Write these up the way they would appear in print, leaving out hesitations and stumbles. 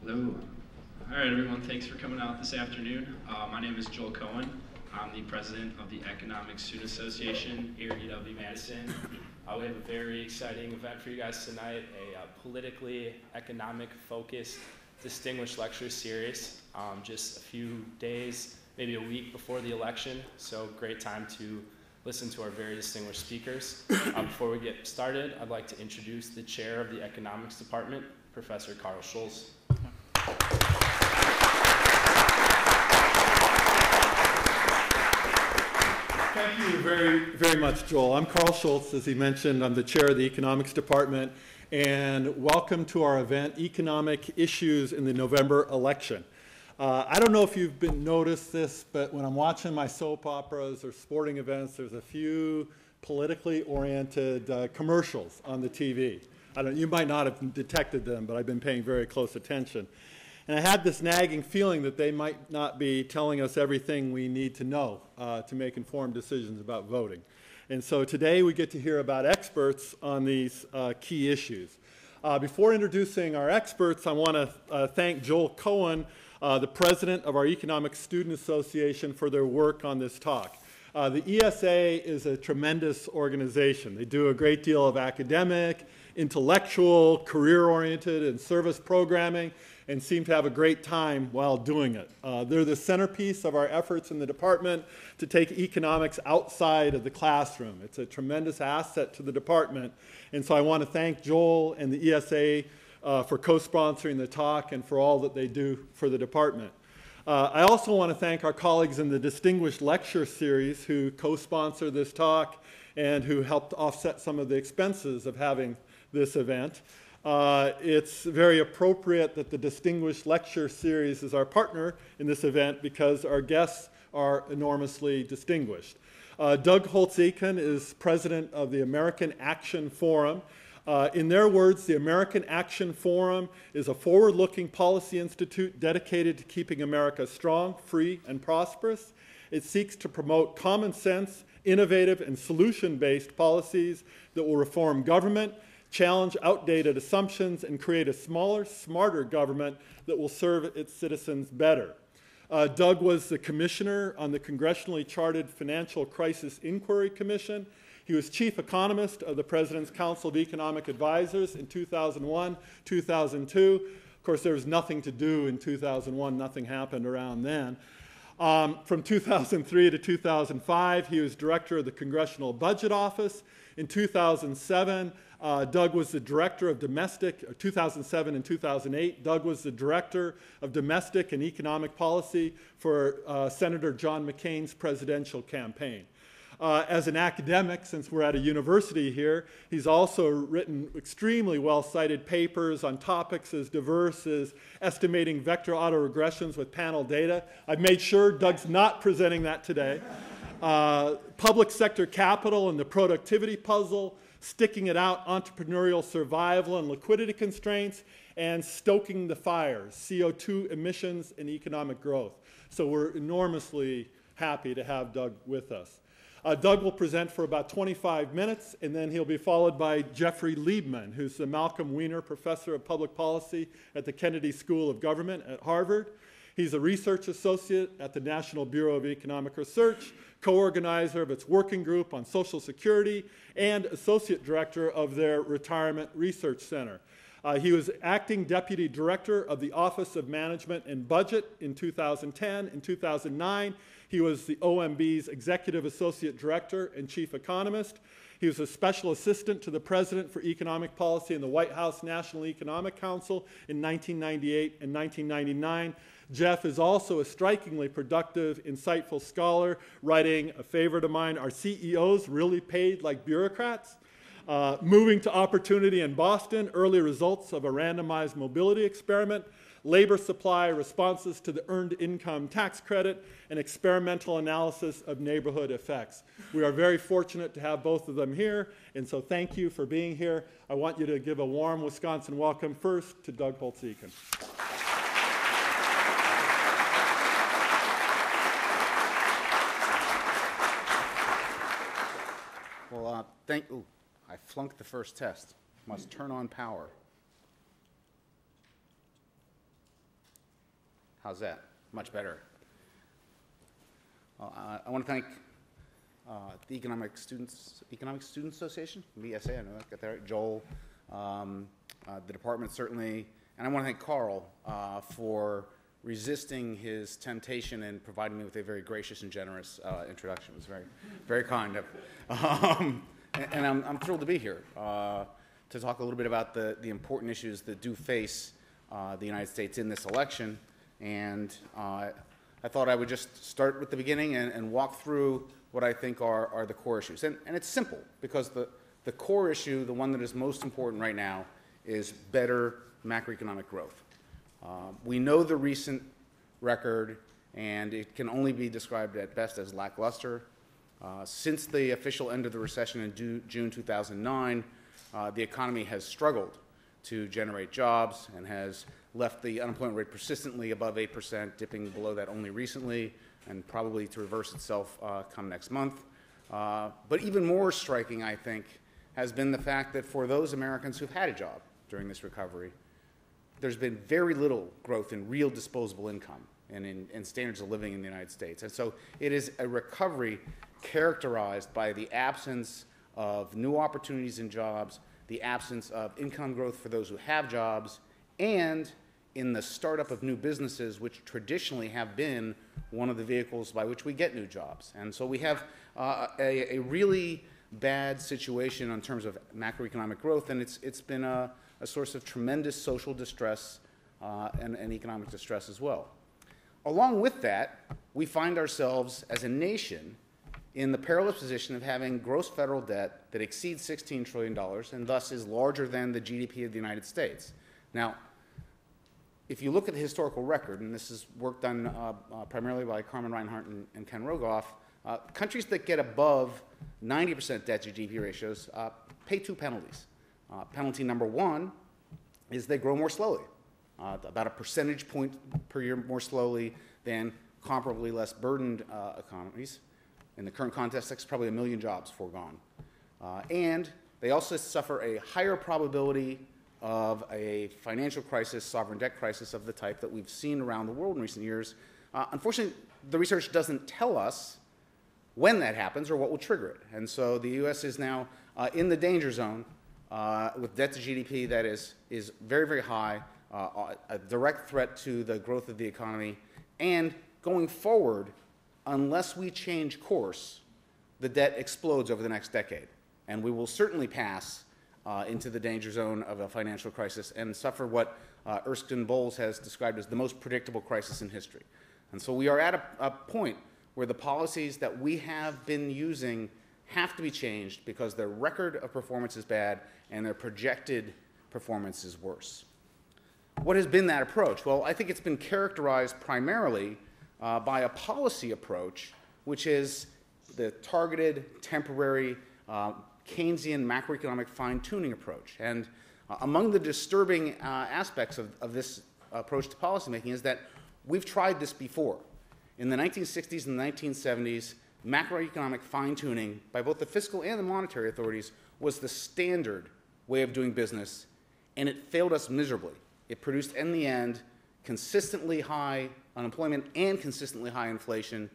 Hello. All right, everyone. Thanks for coming out this afternoon. My name is Joel Cohen. I'm the president of the Economic Student Association here at UW-Madison. We have a very exciting event for you guys tonight, a politically economic-focused distinguished lecture series, just a few days, maybe a week before the election, so great time to listen to our very distinguished speakers. Before we get started, I'd like to introduce the chair of the Economics Department, Professor Carl Schultz. Thank you very much, Joel. I'm Carl Schultz, as he mentioned. I'm the chair of the Economics Department, and welcome to our event, Economic Issues in the November Election. I don't know if you've noticed this, but when I'm watching my soap operas or sporting events, there's a few politically oriented commercials on the TV. You might not have detected them, but I've been paying very close attention. And I had this nagging feeling that they might not be telling us everything we need to know to make informed decisions about voting. And so today we get to hear about experts on these key issues. Before introducing our experts, I want to thank Joel Cohen, the president of our Economic Student Association, for their work on this talk. The ESA is a tremendous organization. They do a great deal of academic, intellectual, career-oriented, and service programming, and seem to have a great time while doing it. They're the centerpiece of our efforts in the department to take economics outside of the classroom. It's a tremendous asset to the department, and so I want to thank Joel and the ESA for co-sponsoring the talk and for all that they do for the department. I also want to thank our colleagues in the Distinguished Lecture Series who co-sponsor this talk and who helped offset some of the expenses of having this event. It's very appropriate that the Distinguished Lecture Series is our partner in this event because our guests are enormously distinguished. Doug Holtz-Eakin is president of the American Action Forum. In their words, the American Action Forum is a forward-looking policy institute dedicated to keeping America strong, free, and prosperous. It seeks to promote common sense, innovative, and solution-based policies that will reform government, challenge outdated assumptions, and create a smaller, smarter government that will serve its citizens better. Doug was the commissioner on the congressionally chartered Financial Crisis Inquiry Commission. He was chief economist of the President's Council of Economic Advisors in 2001, 2002. Of course, there was nothing to do in 2001. Nothing happened around then. From 2003 to 2005, he was director of the Congressional Budget Office. In 2007, Doug was the director of 2007 and 2008, Doug was the director of domestic and economic policy for Senator John McCain's presidential campaign. As an academic, since we're at a university here, he's also written extremely well-cited papers on topics as diverse as estimating vector autoregressions with panel data. I've made sure Doug's not presenting that today. Public sector capital and the productivity puzzle, sticking it out, entrepreneurial survival and liquidity constraints, and stoking the fires, CO2 emissions and economic growth. So we're enormously happy to have Doug with us. Doug will present for about 25 minutes, and then he'll be followed by Jeffrey Liebman, who's the Malcolm Weiner Professor of Public Policy at the Kennedy School of Government at Harvard. He's a research associate at the National Bureau of Economic Research, co-organizer of its working group on Social Security, and associate director of their Retirement Research Center. He was acting deputy director of the Office of Management and Budget in 2010. In 2009, he was the OMB's executive associate director and chief economist. He was a special assistant to the president for economic policy in the White House National Economic Council in 1998 and 1999. Jeff is also a strikingly productive, insightful scholar, writing a favorite of mine, Are CEOs Really Paid Like Bureaucrats? Moving to Opportunity in Boston, Early Results of a Randomized Mobility Experiment, Labor Supply, Responses to the Earned Income Tax Credit, and Experimental Analysis of Neighborhood Effects. We are very fortunate to have both of them here, and so thank you for being here. I want you to give a warm Wisconsin welcome first to Doug Holtz-Eakin. Well, I flunked the first test. Must turn on power. How's that? Much better. I want to thank the Economic Students Association, ESA, I know I got that right, Joel, the department certainly, and I want to thank Carl for resisting his temptation and providing me with a very gracious and generous introduction. It was very, very kind of. And I'm thrilled to be here to talk a little bit about the important issues that do face the United States in this election. And I thought I would just start with the beginning and walk through what I think are the core issues. And it's simple, because the core issue, the one that is most important right now, is better macroeconomic growth. We know the recent record, and it can only be described at best as lackluster. Since the official end of the recession in June 2009, the economy has struggled to generate jobs and has left the unemployment rate persistently above 8%, dipping below that only recently, and probably to reverse itself come next month. But even more striking, I think, has been the fact that for those Americans who've had a job during this recovery, there's been very little growth in real disposable income and in standards of living in the United States. And so it is a recovery characterized by the absence of new opportunities in jobs, the absence of income growth for those who have jobs, and in the startup of new businesses, which traditionally have been one of the vehicles by which we get new jobs. And so we have a really bad situation in terms of macroeconomic growth, and it's been a source of tremendous social distress and economic distress as well. Along with that, we find ourselves as a nation in the perilous position of having gross federal debt that exceeds $16 trillion and thus is larger than the GDP of the United States. Now, if you look at the historical record, and this is work done primarily by Carmen Reinhart and Ken Rogoff, countries that get above 90% debt to GDP ratios pay two penalties. Penalty number one is they grow more slowly, about a percentage point per year more slowly than comparably less burdened economies. In the current context, that's probably 1 million jobs foregone. And they also suffer a higher probability of a financial crisis, sovereign debt crisis of the type that we've seen around the world in recent years. Unfortunately, the research doesn't tell us when that happens or what will trigger it. And so the U.S. is now in the danger zone with debt to GDP that is very, very high, a direct threat to the growth of the economy. And going forward, unless we change course, the debt explodes over the next decade. And we will certainly pass into the danger zone of a financial crisis and suffer what Erskine Bowles has described as the most predictable crisis in history. And so we are at a point where the policies that we have been using have to be changed because their record of performance is bad and their projected performance is worse. What has been that approach? Well, I think it's been characterized primarily by a policy approach, which is the targeted, temporary, Keynesian macroeconomic fine-tuning approach. And among the disturbing aspects of this approach to policymaking is that we've tried this before. In the 1960s and the 1970s, macroeconomic fine-tuning by both the fiscal and the monetary authorities was the standard way of doing business, and it failed us miserably. It produced, in the end, consistently high unemployment and consistently high inflation,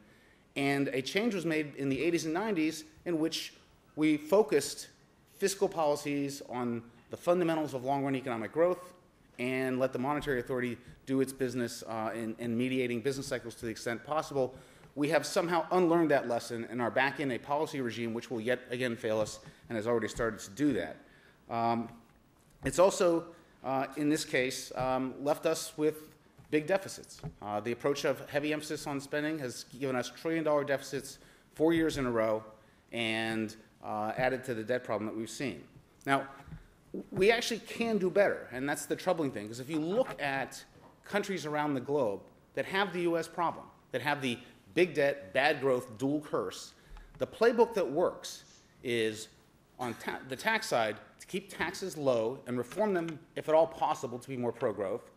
and a change was made in the 80s and 90s in which we focused fiscal policies on the fundamentals of long-run economic growth and let the monetary authority do its business in mediating business cycles to the extent possible. We have somehow unlearned that lesson and are back in a policy regime which will yet again fail us and has already started to do that. It's also, in this case, left us with big deficits. The approach of heavy emphasis on spending has given us trillion-dollar deficits 4 years in a row and added to the debt problem that we've seen. Now, we actually can do better, and that's the troubling thing, because if you look at countries around the globe that have the U.S. problem, that have the big debt, bad growth, dual curse, the playbook that works is on the tax side to keep taxes low and reform them, if at all possible, to be more pro-growth,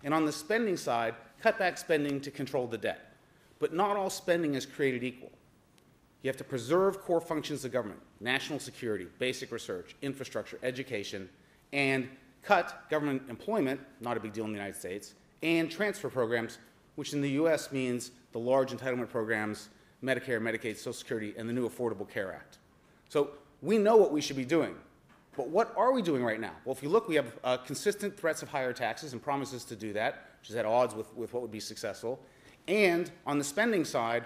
and on the spending side, cut back spending to control the debt. But not all spending is created equal. You have to preserve core functions of government, national security, basic research, infrastructure, education, and cut government employment, not a big deal in the United States, and transfer programs, which in the U.S. means the large entitlement programs, Medicare, Medicaid, Social Security, and the new Affordable Care Act. So we know what we should be doing. But what are we doing right now? Well, if you look, we have consistent threats of higher taxes and promises to do that, which is at odds with what would be successful. And on the spending side,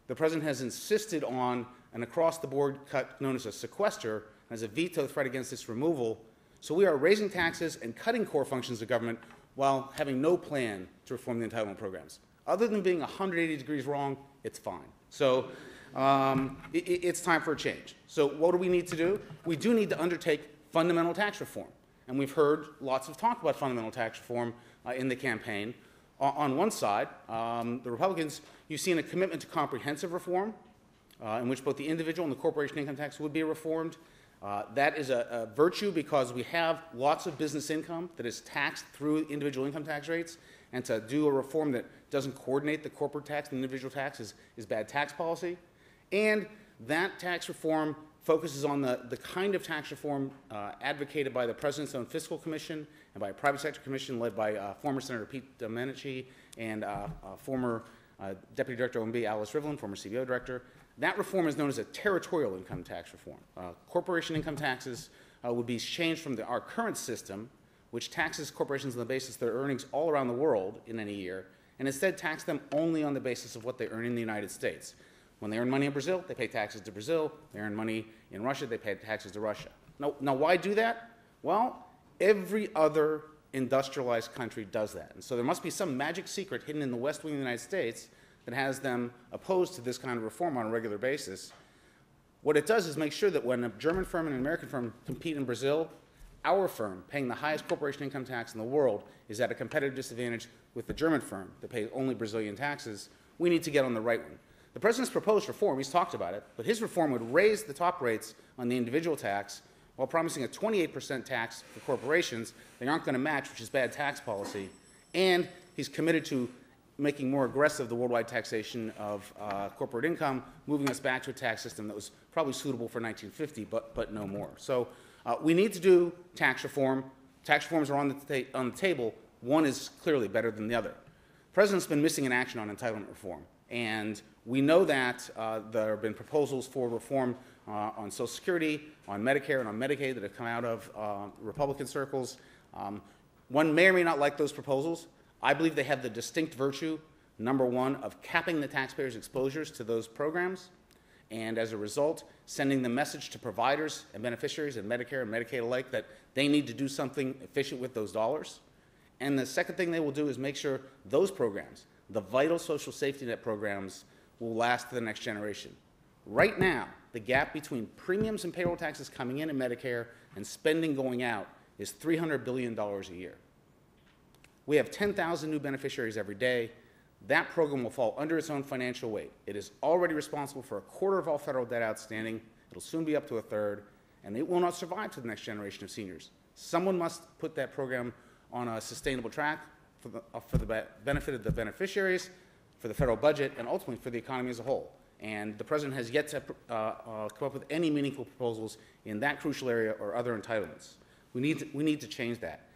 the president has insisted on an across-the-board cut known as a sequester, as a veto threat against its removal. So we are raising taxes and cutting core functions of government while having no plan to reform the entitlement programs. Other than being 180 degrees wrong, it's fine. So it's time for a change. So what do we need to do? We do need to undertake fundamental tax reform. And we've heard lots of talk about fundamental tax reform in the campaign. On one side, the Republicans, you've seen a commitment to comprehensive reform, in which both the individual and the corporation income tax would be reformed. That is a virtue because we have lots of business income that is taxed through individual income tax rates, and to do a reform that doesn't coordinate the corporate tax and individual tax is bad tax policy. And that tax reform focuses on the kind of tax reform advocated by the President's own Fiscal Commission and by a private sector commission led by former Senator Pete Domenici and former Deputy Director OMB Alice Rivlin, former CBO Director. That reform is known as a territorial income tax reform. Corporation income taxes would be changed from our current system, which taxes corporations on the basis of their earnings all around the world in any year, and instead tax them only on the basis of what they earn in the United States. When they earn money in Brazil, they pay taxes to Brazil. They earn money in Russia, they pay taxes to Russia. Now why do that? Well, every other industrialized country does that. And so there must be some magic secret hidden in the West Wing of the United States that has them opposed to this kind of reform on a regular basis. What it does is make sure that when a German firm and an American firm compete in Brazil, our firm, paying the highest corporation income tax in the world, is at a competitive disadvantage with the German firm that pays only Brazilian taxes. We need to get on the right one. The president's proposed reform, he's talked about it, but his reform would raise the top rates on the individual tax while promising a 28% tax for corporations they aren't going to match, which is bad tax policy. And he's committed to making more aggressive the worldwide taxation of corporate income, moving us back to a tax system that was probably suitable for 1950, but no more. So we need to do tax reform. Tax reforms are on the table. One is clearly better than the other. The president's been missing in action on entitlement reform. And we know that there have been proposals for reform on Social Security, on Medicare, and on Medicaid that have come out of Republican circles. One may or may not like those proposals. I believe they have the distinct virtue, number one, of capping the taxpayers' exposures to those programs, and as a result, sending the message to providers and beneficiaries in Medicare and Medicaid alike that they need to do something efficient with those dollars. And the second thing they will do is make sure those programs, the vital social safety net programs, will last to the next generation. Right now, the gap between premiums and payroll taxes coming in Medicare and spending going out is $300 billion a year. We have 10,000 new beneficiaries every day. That program will fall under its own financial weight. It is already responsible for a quarter of all federal debt outstanding. It'll soon be up to a third, and it will not survive to the next generation of seniors. Someone must put that program on a sustainable track for the benefit of the beneficiaries, for the federal budget, and ultimately for the economy as a whole. And the president has yet to come up with any meaningful proposals in that crucial area or other entitlements. We need to change that.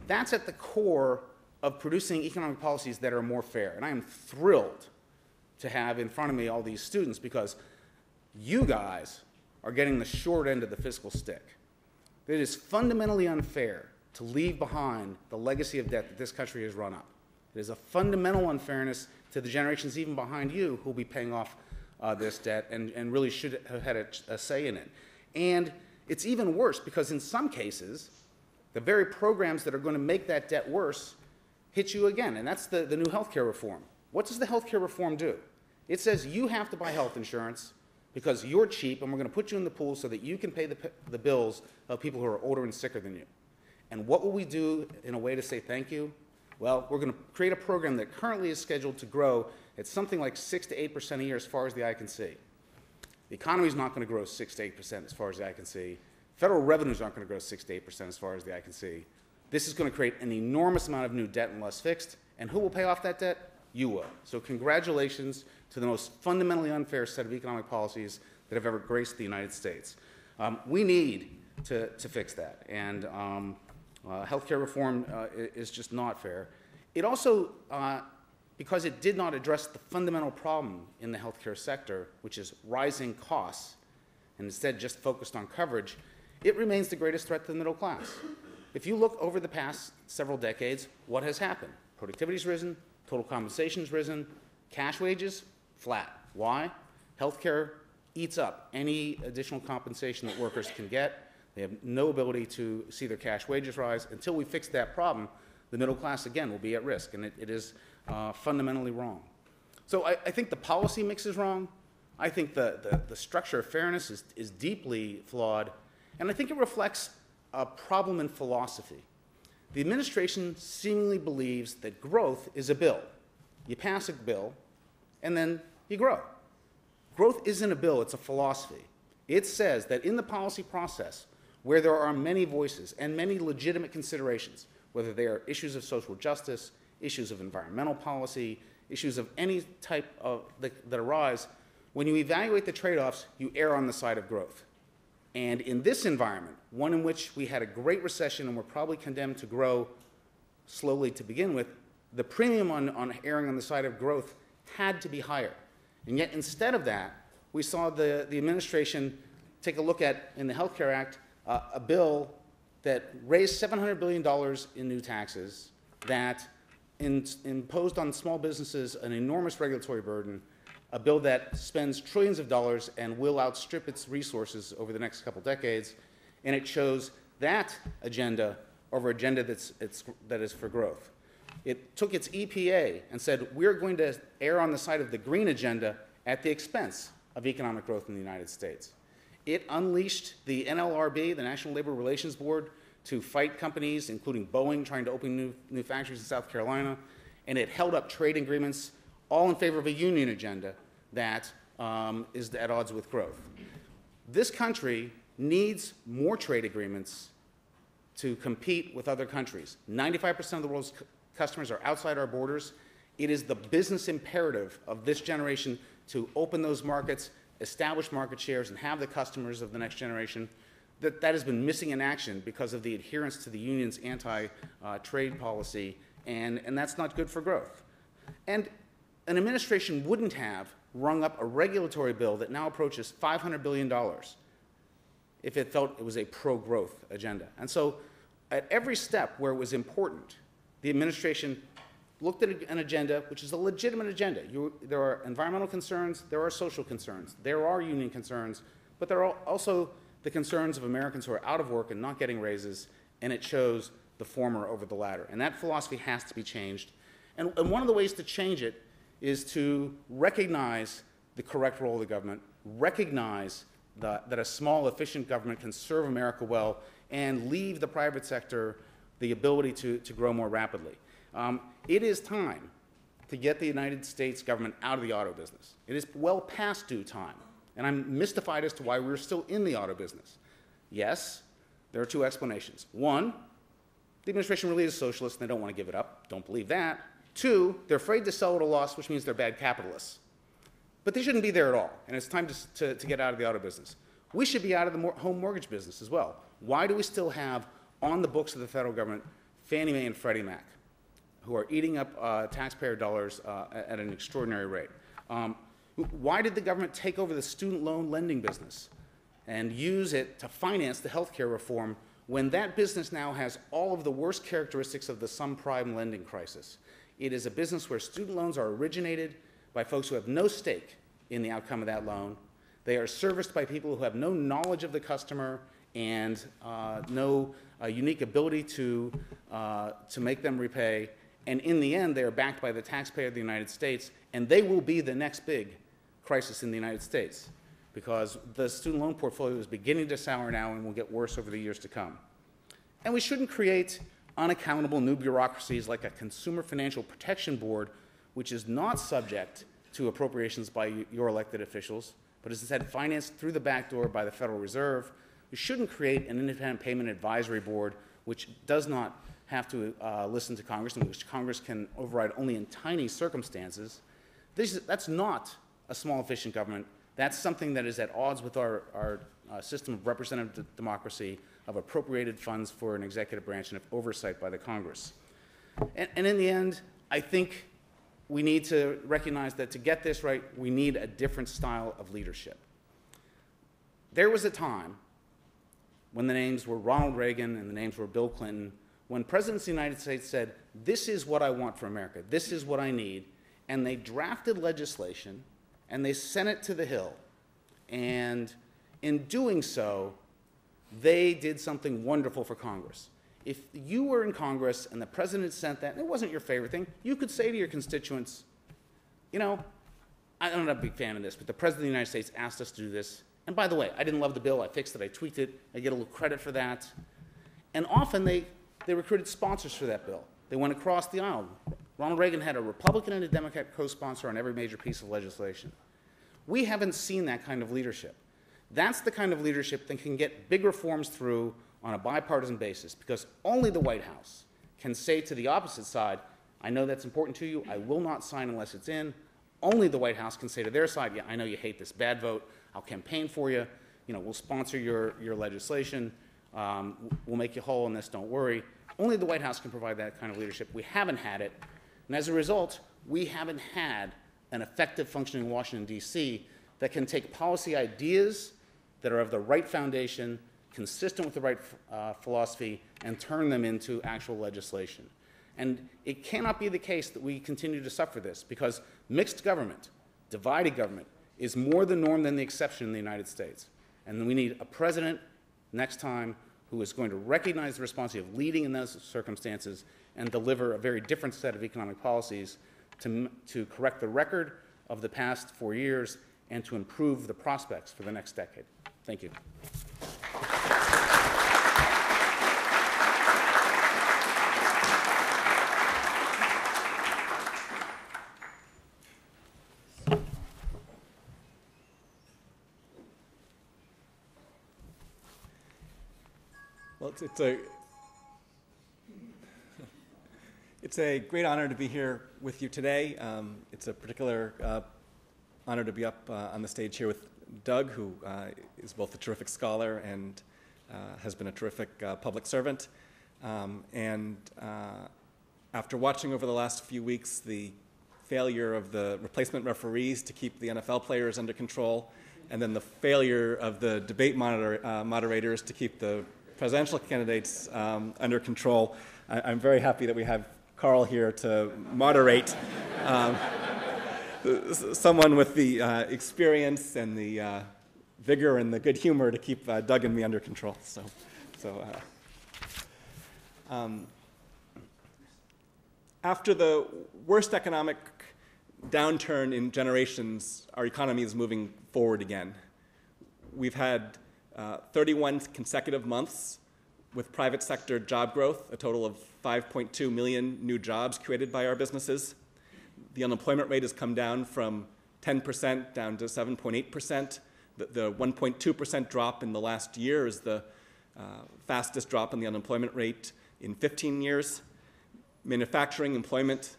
That's at the core of producing economic policies that are more fair. And I am thrilled to have in front of me all these students because you guys are getting the short end of the fiscal stick. It is fundamentally unfair to leave behind the legacy of debt that this country has run up. It is a fundamental unfairness to the generations even behind you who will be paying off this debt and really should have had a say in it. And it's even worse because in some cases, the very programs that are going to make that debt worse hit you again, and that's the new health care reform. What does the health care reform do? It says you have to buy health insurance because you're cheap and we're going to put you in the pool so that you can pay the bills of people who are older and sicker than you. And what will we do in a way to say thank you? Well, we're going to create a program that currently is scheduled to grow at something like 6 to 8% a year as far as the eye can see. The economy is not going to grow 6 to 8% as far as the eye can see. Federal revenues aren't going to grow 6 to 8% as far as the eye can see. This is going to create an enormous amount of new debt unless fixed. And who will pay off that debt? You will. So congratulations to the most fundamentally unfair set of economic policies that have ever graced the United States. We need to fix that. And healthcare reform is just not fair. It also because it did not address the fundamental problem in the healthcare sector, which is rising costs, and instead just focused on coverage, it remains the greatest threat to the middle class. If you look over the past several decades, what has happened? Productivity's risen, total compensation's risen, cash wages, flat. Why? Healthcare eats up any additional compensation that workers can get. They have no ability to see their cash wages rise. Until we fix that problem, the middle class, again, will be at risk, and it is fundamentally wrong. So I think the policy mix is wrong. I think the structure of fairness is deeply flawed, and I think it reflects a problem in philosophy. The administration seemingly believes that growth is a bill. You pass a bill, and then you grow. Growth isn't a bill, it's a philosophy. It says that in the policy process, where there are many voices and many legitimate considerations, whether they are issues of social justice, issues of environmental policy, issues of any type of that arise, when you evaluate the trade-offs, you err on the side of growth. And in this environment, one in which we had a great recession and we're probably condemned to grow slowly to begin with, the premium on erring on the side of growth had to be higher. And yet instead of that, we saw the administration take a look at, in the Health Care Act, a bill that raised $700 billion in new taxes, that imposed on small businesses an enormous regulatory burden, a bill that spends trillions of dollars and will outstrip its resources over the next couple decades, and it chose that agenda over agenda that is for growth. It took its EPA and said, we're going to err on the side of the green agenda at the expense of economic growth in the United States. It unleashed the NLRB, the National Labor Relations Board, to fight companies, including Boeing, trying to open new factories in South Carolina, and it held up trade agreements all in favor of a union agenda that is at odds with growth. This country needs more trade agreements to compete with other countries. 95% of the world's customers are outside our borders. It is the business imperative of this generation to open those markets, establish market shares, and have the customers of the next generation. That has been missing in action because of the adherence to the union's anti-trade policy, and that's not good for growth. And an administration wouldn't have rung up a regulatory bill that now approaches $500 billion if it felt it was a pro-growth agenda. And so at every step where it was important, the administration looked at an agenda which is a legitimate agenda. There are environmental concerns, there are social concerns, there are union concerns, but there are also the concerns of Americans who are out of work and not getting raises, and it chose the former over the latter. And that philosophy has to be changed. And one of the ways to change it is to recognize the correct role of the government, recognize that a small, efficient government can serve America well, and leave the private sector the ability to grow more rapidly. It is time to get the United States government out of the auto business. It is well past due time. And I'm mystified as to why we're still in the auto business. Yes, there are two explanations. One, the administration really is socialist and they don't want to give it up. Don't believe that. Two, they're afraid to sell at a loss, which means they're bad capitalists. But they shouldn't be there at all, and it's time to get out of the auto business. We should be out of the home mortgage business as well. Why do we still have on the books of the federal government Fannie Mae and Freddie Mac, who are eating up taxpayer dollars at an extraordinary rate? Why did the government take over the student loan lending business and use it to finance the health care reform when that business now has all of the worst characteristics of the subprime lending crisis? It is a business where student loans are originated by folks who have no stake in the outcome of that loan. They are serviced by people who have no knowledge of the customer and no unique ability to make them repay. And in the end, they are backed by the taxpayer of the United States, and they will be the next big crisis in the United States because the student loan portfolio is beginning to sour now and will get worse over the years to come. And we shouldn't create unaccountable new bureaucracies like a Consumer Financial Protection Board, which is not subject to appropriations by your elected officials, but is instead financed through the back door by the Federal Reserve. We shouldn't create an independent payment advisory board, which does not have to listen to Congress, and which Congress can override only in tiny circumstances. That's not a small, efficient government. That's something that is at odds with our system of representative democracy, of appropriated funds for an executive branch, and of oversight by the Congress. And in the end, I think we need to recognize that to get this right, we need a different style of leadership. There was a time when the names were Ronald Reagan and the names were Bill Clinton, when presidents of the United States said, this is what I want for America, this is what I need, and they drafted legislation and they sent it to the Hill. And in doing so, they did something wonderful for Congress. If you were in Congress and the president sent that, and it wasn't your favorite thing, you could say to your constituents, you know, I'm not a big fan of this, but the president of the United States asked us to do this. And by the way, I didn't love the bill, I fixed it, I tweaked it, I get a little credit for that. And often they recruited sponsors for that bill. They went across the aisle. Ronald Reagan had a Republican and a Democrat co-sponsor on every major piece of legislation. We haven't seen that kind of leadership. That's the kind of leadership that can get big reforms through on a bipartisan basis, because only the White House can say to the opposite side, I know that's important to you, I will not sign unless it's in. Only the White House can say to their side, yeah, I know you hate this bad vote, I'll campaign for you, we'll sponsor your legislation, we'll make you whole on this, don't worry. Only the White House can provide that kind of leadership. We haven't had it, and as a result, we haven't had an effective functioning Washington, D.C. that can take policy ideas that are of the right foundation, consistent with the right philosophy, and turn them into actual legislation. And it cannot be the case that we continue to suffer this, because mixed government, divided government, is more the norm than the exception in the United States. And we need a president next time who is going to recognize the responsibility of leading in those circumstances and deliver a very different set of economic policies to correct the record of the past 4 years and to improve the prospects for the next decade. Thank you. Well, it's a great honor to be here with you today. It's a particular honor to be up on the stage here with Doug, who is both a terrific scholar and has been a terrific public servant. After watching over the last few weeks the failure of the replacement referees to keep the NFL players under control, and then the failure of the debate moderators to keep the presidential candidates under control, I'm very happy that we have Carl here to moderate someone with the experience and the vigor and the good humor to keep Doug and me under control. After the worst economic downturn in generations, our economy is moving forward again. We've had 31 consecutive months with private sector job growth, a total of 5.2 million new jobs created by our businesses. The unemployment rate has come down from 10% down to 7.8%. The 1.2% drop in the last year is the fastest drop in the unemployment rate in 15 years. Manufacturing employment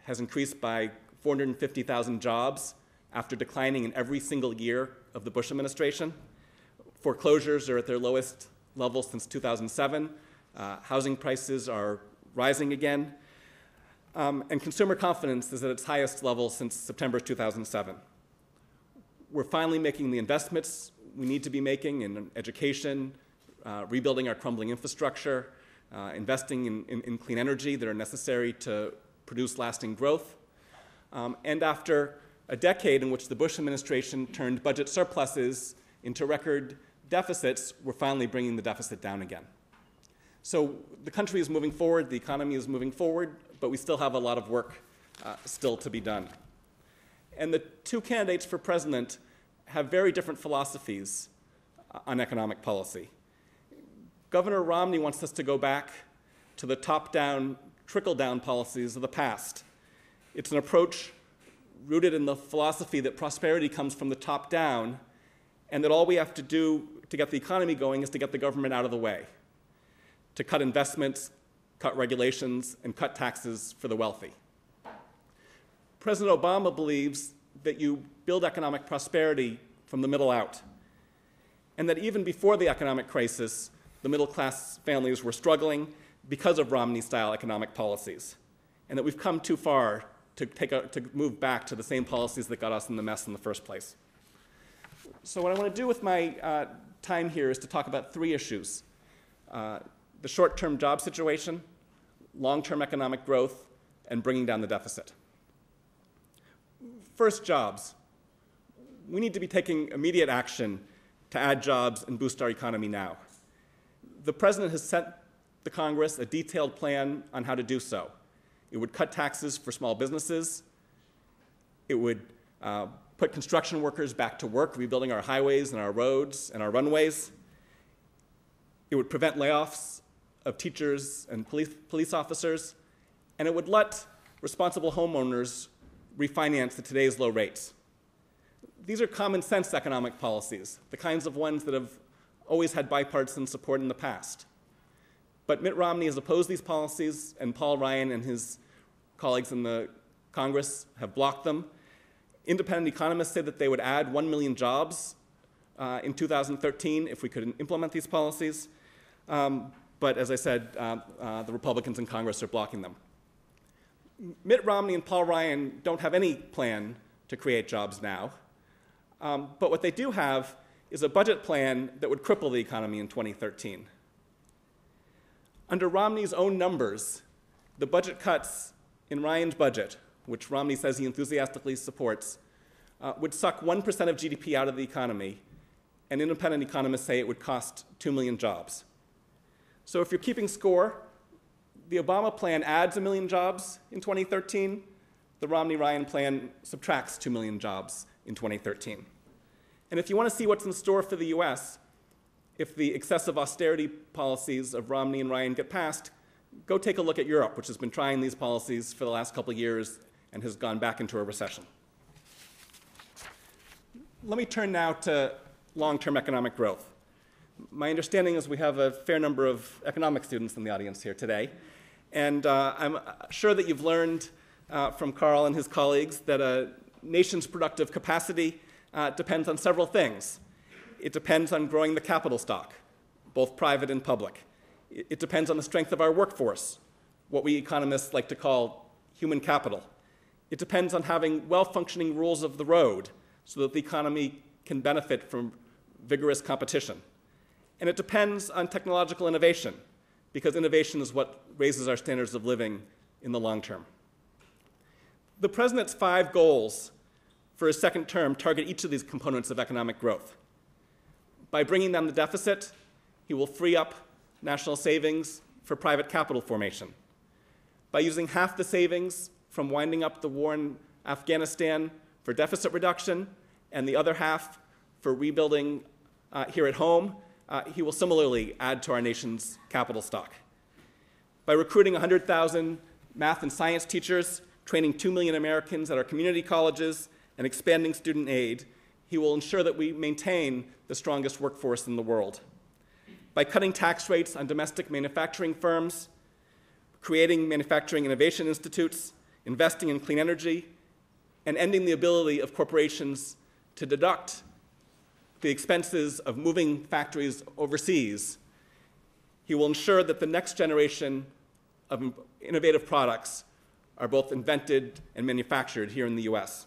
has increased by 450,000 jobs after declining in every single year of the Bush administration. Foreclosures are at their lowest level since 2007. Housing prices are rising again. And consumer confidence is at its highest level since September 2007. We're finally making the investments we need to be making in education, rebuilding our crumbling infrastructure, investing in clean energy that are necessary to produce lasting growth. And after a decade in which the Bush administration turned budget surpluses into record deficits, we're finally bringing the deficit down again. So the country is moving forward, the economy is moving forward, but we still have a lot of work still to be done. And the two candidates for president have very different philosophies on economic policy. Governor Romney wants us to go back to the top-down, trickle-down policies of the past. It's an approach rooted in the philosophy that prosperity comes from the top down, and that all we have to do to get the economy going is to get the government out of the way, to cut investments, cut regulations, and cut taxes for the wealthy. President Obama believes that you build economic prosperity from the middle out, and that even before the economic crisis, the middle-class families were struggling because of Romney-style economic policies, and that we've come too far to move back to the same policies that got us in the mess in the first place. So what I want to do with my time here is to talk about three issues: the short-term job situation, long-term economic growth, and bringing down the deficit. First, jobs. We need to be taking immediate action to add jobs and boost our economy now. The President has sent the Congress a detailed plan on how to do so. It would cut taxes for small businesses. It would put construction workers back to work, rebuilding our highways and our roads and our runways. It would prevent layoffs of teachers and police officers. And it would let responsible homeowners refinance at today's low rates. These are common sense economic policies, the kinds of ones that have always had bipartisan support in the past. But Mitt Romney has opposed these policies, and Paul Ryan and his colleagues in the Congress have blocked them. Independent economists say that they would add 1 million jobs in 2013 if we could implement these policies. But as I said, the Republicans in Congress are blocking them. Mitt Romney and Paul Ryan don't have any plan to create jobs now. But what they do have is a budget plan that would cripple the economy in 2013. Under Romney's own numbers, the budget cuts in Ryan's budget, which Romney says he enthusiastically supports, would suck 1% of GDP out of the economy, and independent economists say it would cost 2 million jobs. So if you're keeping score, the Obama plan adds 1 million jobs in 2013. The Romney-Ryan plan subtracts 2 million jobs in 2013. And if you want to see what's in store for the US, if the excessive austerity policies of Romney and Ryan get passed, go take a look at Europe, which has been trying these policies for the last couple of years and has gone back into a recession. Let me turn now to long-term economic growth. My understanding is we have a fair number of economic students in the audience here today, and I'm sure that you've learned from Carl and his colleagues that a nation's productive capacity depends on several things. It depends on growing the capital stock, both private and public. It depends on the strength of our workforce, what we economists like to call human capital. It depends on having well-functioning rules of the road so that the economy can benefit from vigorous competition. And it depends on technological innovation, because innovation is what raises our standards of living in the long term. The President's 5 goals for his second term target each of these components of economic growth. By bringing down the deficit, he will free up national savings for private capital formation. By using half the savings from winding up the war in Afghanistan for deficit reduction and the other half for rebuilding here at home, he will similarly add to our nation's capital stock. By recruiting 100,000 math and science teachers, training 2 million Americans at our community colleges, and expanding student aid, he will ensure that we maintain the strongest workforce in the world. By cutting tax rates on domestic manufacturing firms, creating manufacturing innovation institutes, investing in clean energy, and ending the ability of corporations to deduct the expenses of moving factories overseas, he will ensure that the next generation of innovative products are both invented and manufactured here in the US.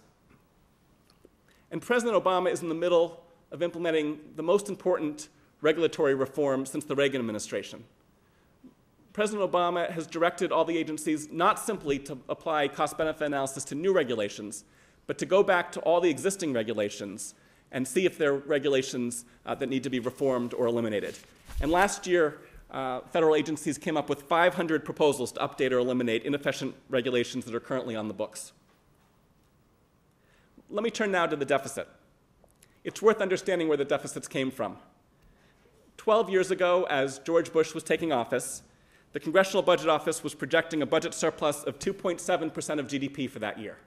And President Obama is in the middle of implementing the most important regulatory reform since the Reagan administration. President Obama has directed all the agencies not simply to apply cost-benefit analysis to new regulations, but to go back to all the existing regulations and see if there are regulations that need to be reformed or eliminated. And last year, federal agencies came up with 500 proposals to update or eliminate inefficient regulations that are currently on the books. Let me turn now to the deficit. It's worth understanding where the deficits came from. 12 years ago, as George Bush was taking office, the Congressional Budget Office was projecting a budget surplus of 2.7% of GDP for that year.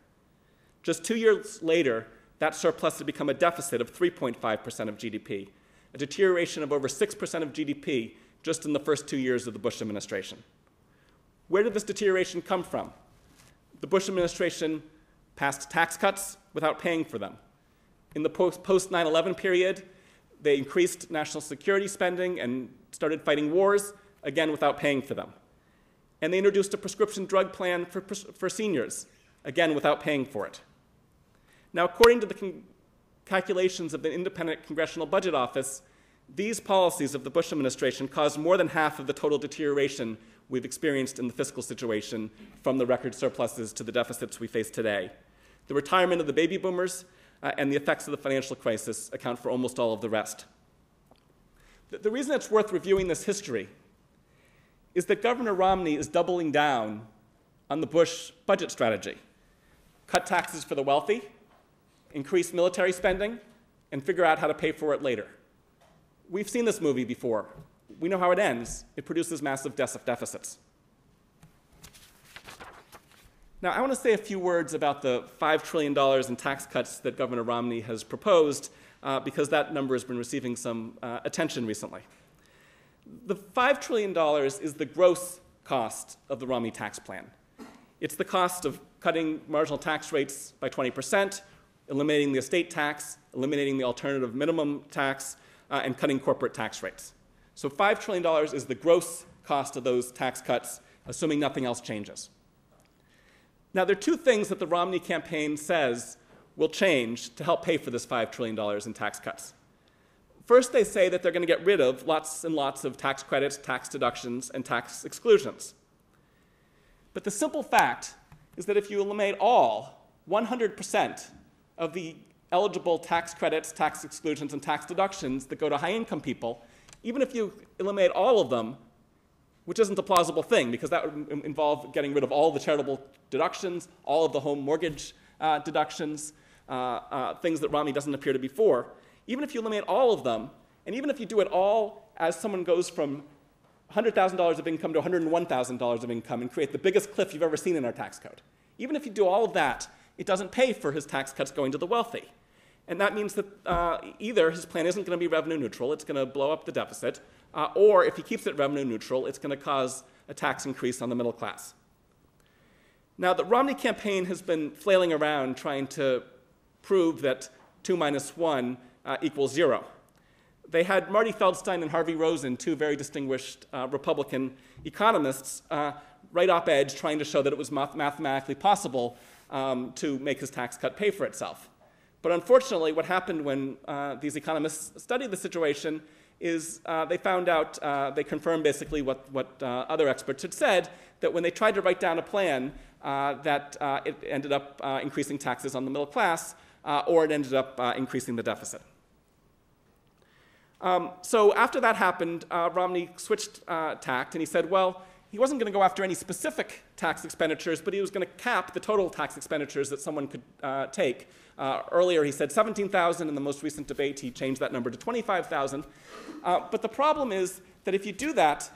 Just 2 years later, that surplus had become a deficit of 3.5% of GDP, a deterioration of over 6% of GDP just in the first 2 years of the Bush administration. Where did this deterioration come from? The Bush administration passed tax cuts without paying for them. In the post-9/11 period, they increased national security spending and started fighting wars, again without paying for them. And they introduced a prescription drug plan for seniors, again without paying for it. Now, according to the calculations of the independent Congressional Budget Office, these policies of the Bush administration caused more than half of the total deterioration we've experienced in the fiscal situation, from the record surpluses to the deficits we face today. The retirement of the baby boomers and the effects of the financial crisis account for almost all of the rest. The reason it's worth reviewing this history is that Governor Romney is doubling down on the Bush budget strategy: cut taxes for the wealthy, increase military spending, and figure out how to pay for it later. We've seen this movie before. We know how it ends. It produces massive deficits. Now, I want to say a few words about the $5 trillion in tax cuts that Governor Romney has proposed, because that number has been receiving some attention recently. The $5 trillion is the gross cost of the Romney tax plan. It's the cost of cutting marginal tax rates by 20%, eliminating the estate tax, eliminating the alternative minimum tax, and cutting corporate tax rates. So $5 trillion is the gross cost of those tax cuts, assuming nothing else changes. Now, there are two things that the Romney campaign says will change to help pay for this $5 trillion in tax cuts. First, they say that they're going to get rid of lots and lots of tax credits, tax deductions, and tax exclusions. But the simple fact is that if you eliminate all, 100% of the eligible tax credits, tax exclusions, and tax deductions that go to high-income people, even if you eliminate all of them, which isn't a plausible thing, because that would involve getting rid of all the charitable deductions, all of the home mortgage deductions, things that Romney doesn't appear to be for. Even if you eliminate all of them, and even if you do it all as someone goes from $100,000 of income to $101,000 of income and create the biggest cliff you've ever seen in our tax code, even if you do all of that, it doesn't pay for his tax cuts going to the wealthy. And that means that either his plan isn't going to be revenue neutral, it's going to blow up the deficit, or if he keeps it revenue neutral, it's going to cause a tax increase on the middle class. Now, the Romney campaign has been flailing around trying to prove that 2 minus 1 equals 0. They had Marty Feldstein and Harvey Rosen, two very distinguished Republican economists, write op-eds trying to show that it was mathematically possible to make his tax cut pay for itself. But unfortunately, what happened when these economists studied the situation is they found out, they confirmed basically what other experts had said, that when they tried to write down a plan, that it ended up increasing taxes on the middle class, or it ended up increasing the deficit. So after that happened, Romney switched tact, and he said, well, he wasn't going to go after any specific tax expenditures, but he was going to cap the total tax expenditures that someone could take. Earlier he said $17,000. In the most recent debate, he changed that number to $25,000. But the problem is that if you do that,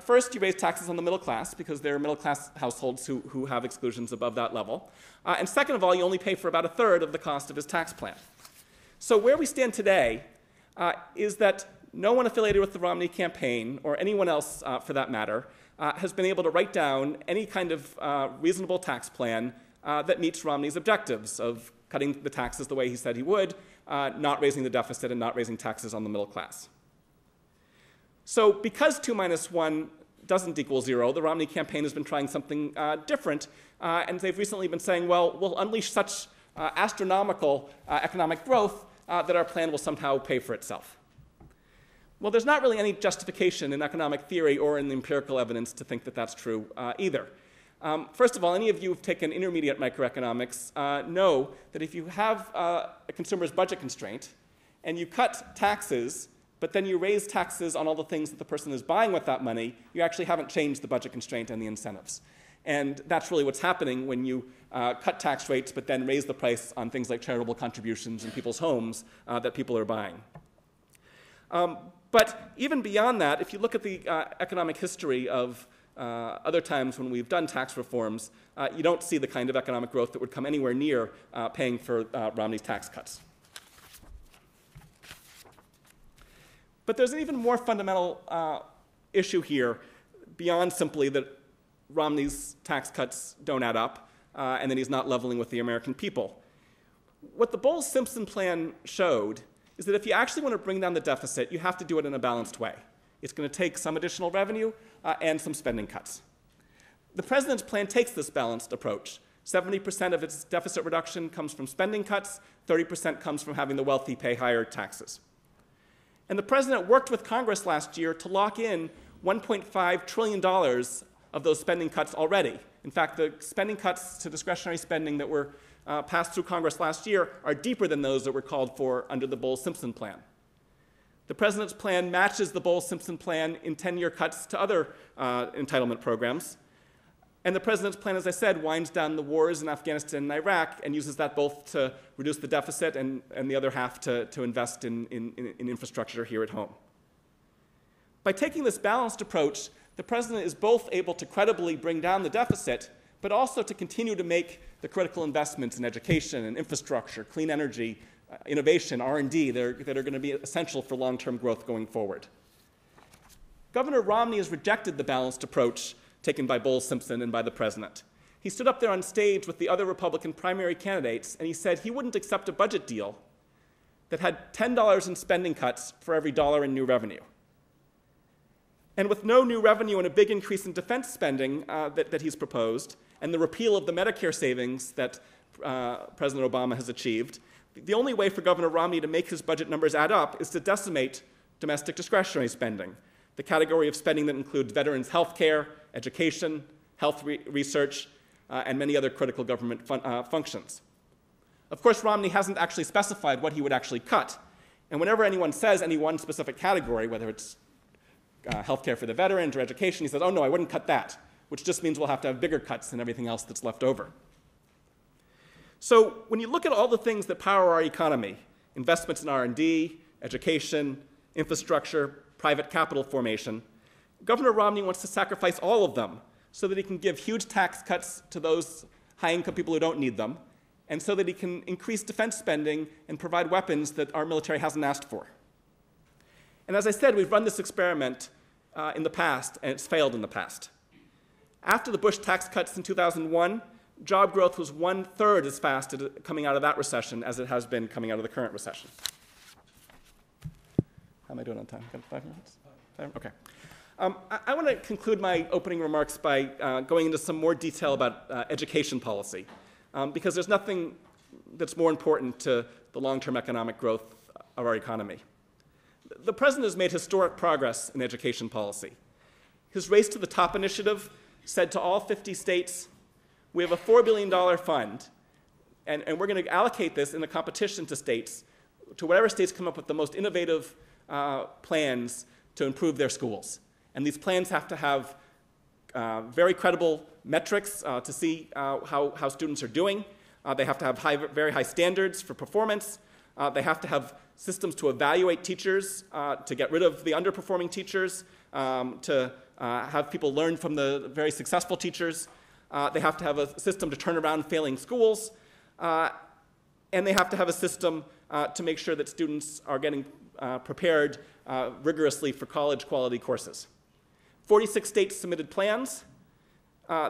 first you raise taxes on the middle class, because there are middle class households who have exclusions above that level. And second of all, you only pay for about a third of the cost of his tax plan. So where we stand today is that no one affiliated with the Romney campaign, or anyone else for that matter, has been able to write down any kind of reasonable tax plan that meets Romney's objectives of cutting the taxes the way he said he would, not raising the deficit, and not raising taxes on the middle class. So because 2 minus 1 doesn't equal 0, the Romney campaign has been trying something different, and they've recently been saying, well, we'll unleash such astronomical economic growth that our plan will somehow pay for itself. Well, there's not really any justification in economic theory or in the empirical evidence to think that that's true either. First of all, any of you who've taken intermediate microeconomics know that if you have a consumer's budget constraint and you cut taxes, but then you raise taxes on all the things that the person is buying with that money, you actually haven't changed the budget constraint and the incentives. And that's really what's happening when you cut tax rates but then raise the price on things like charitable contributions in people's homes that people are buying. But even beyond that, if you look at the economic history of other times when we've done tax reforms, you don't see the kind of economic growth that would come anywhere near paying for Romney's tax cuts. But there's an even more fundamental issue here beyond simply that Romney's tax cuts don't add up and that he's not leveling with the American people. What the Bowles-Simpson plan showed is that if you actually want to bring down the deficit, you have to do it in a balanced way. It's going to take some additional revenue and some spending cuts. The president's plan takes this balanced approach. 70% of its deficit reduction comes from spending cuts, 30% comes from having the wealthy pay higher taxes. And the president worked with Congress last year to lock in $1.5 trillion of those spending cuts already. In fact, the spending cuts to discretionary spending that were passed through Congress last year are deeper than those that were called for under the Bowles-Simpson plan. The president's plan matches the Bowles-Simpson plan in 10-year cuts to other entitlement programs. And the president's plan, as I said, winds down the wars in Afghanistan and Iraq and uses that both to reduce the deficit and the other half to invest in infrastructure here at home. By taking this balanced approach, the president is both able to credibly bring down the deficit, but also to continue to make the critical investments in education and infrastructure, clean energy, innovation, R&D that are going to be essential for long-term growth going forward. Governor Romney has rejected the balanced approach taken by Bowles-Simpson and by the president. He stood up there on stage with the other Republican primary candidates, and he said he wouldn't accept a budget deal that had $10 in spending cuts for every dollar in new revenue. And with no new revenue and a big increase in defense spending that he's proposed, and the repeal of the Medicare savings that President Obama has achieved, the only way for Governor Romney to make his budget numbers add up is to decimate domestic discretionary spending, the category of spending that includes veterans' health care, education, health research, and many other critical government functions. Of course, Romney hasn't actually specified what he would actually cut. And whenever anyone says any one specific category, whether it's health care for the veterans or education, he says, oh no, I wouldn't cut that, which just means we'll have to have bigger cuts than everything else that's left over. So when you look at all the things that power our economy, investments in R&D, education, infrastructure, private capital formation, Governor Romney wants to sacrifice all of them so that he can give huge tax cuts to those high-income people who don't need them, and so that he can increase defense spending and provide weapons that our military hasn't asked for. And as I said, we've run this experiment in the past, and it's failed in the past. After the Bush tax cuts in 2001, job growth was 1/3 as fast coming out of that recession as it has been coming out of the current recession. How am I doing on time? Got 5 minutes? Okay. I want to conclude my opening remarks by going into some more detail about education policy, because there's nothing that's more important to the long-term economic growth of our economy. The president has made historic progress in education policy. His Race to the Top initiative said to all 50 states, we have a $4 billion fund, and we're going to allocate this in a competition to states, to whatever states come up with the most innovative plans to improve their schools. And these plans have to have very credible metrics to see how students are doing. They have to have very high standards for performance. They have to have systems to evaluate teachers, to get rid of the underperforming teachers, to have people learn from the very successful teachers. They have to have a system to turn around failing schools. And they have to have a system to make sure that students are getting prepared rigorously for college quality courses. 46 states submitted plans.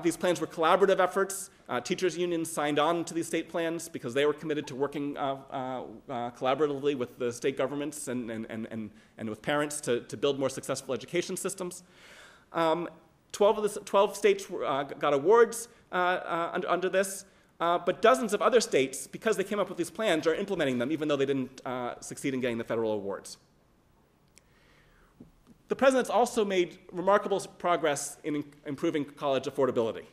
These plans were collaborative efforts. Teachers' unions signed on to these state plans because they were committed to working collaboratively with the state governments and with parents to build more successful education systems. 12 states got awards under this, but dozens of other states, because they came up with these plans, are implementing them even though they didn't succeed in getting the federal awards. The president's also made remarkable progress in improving college affordability.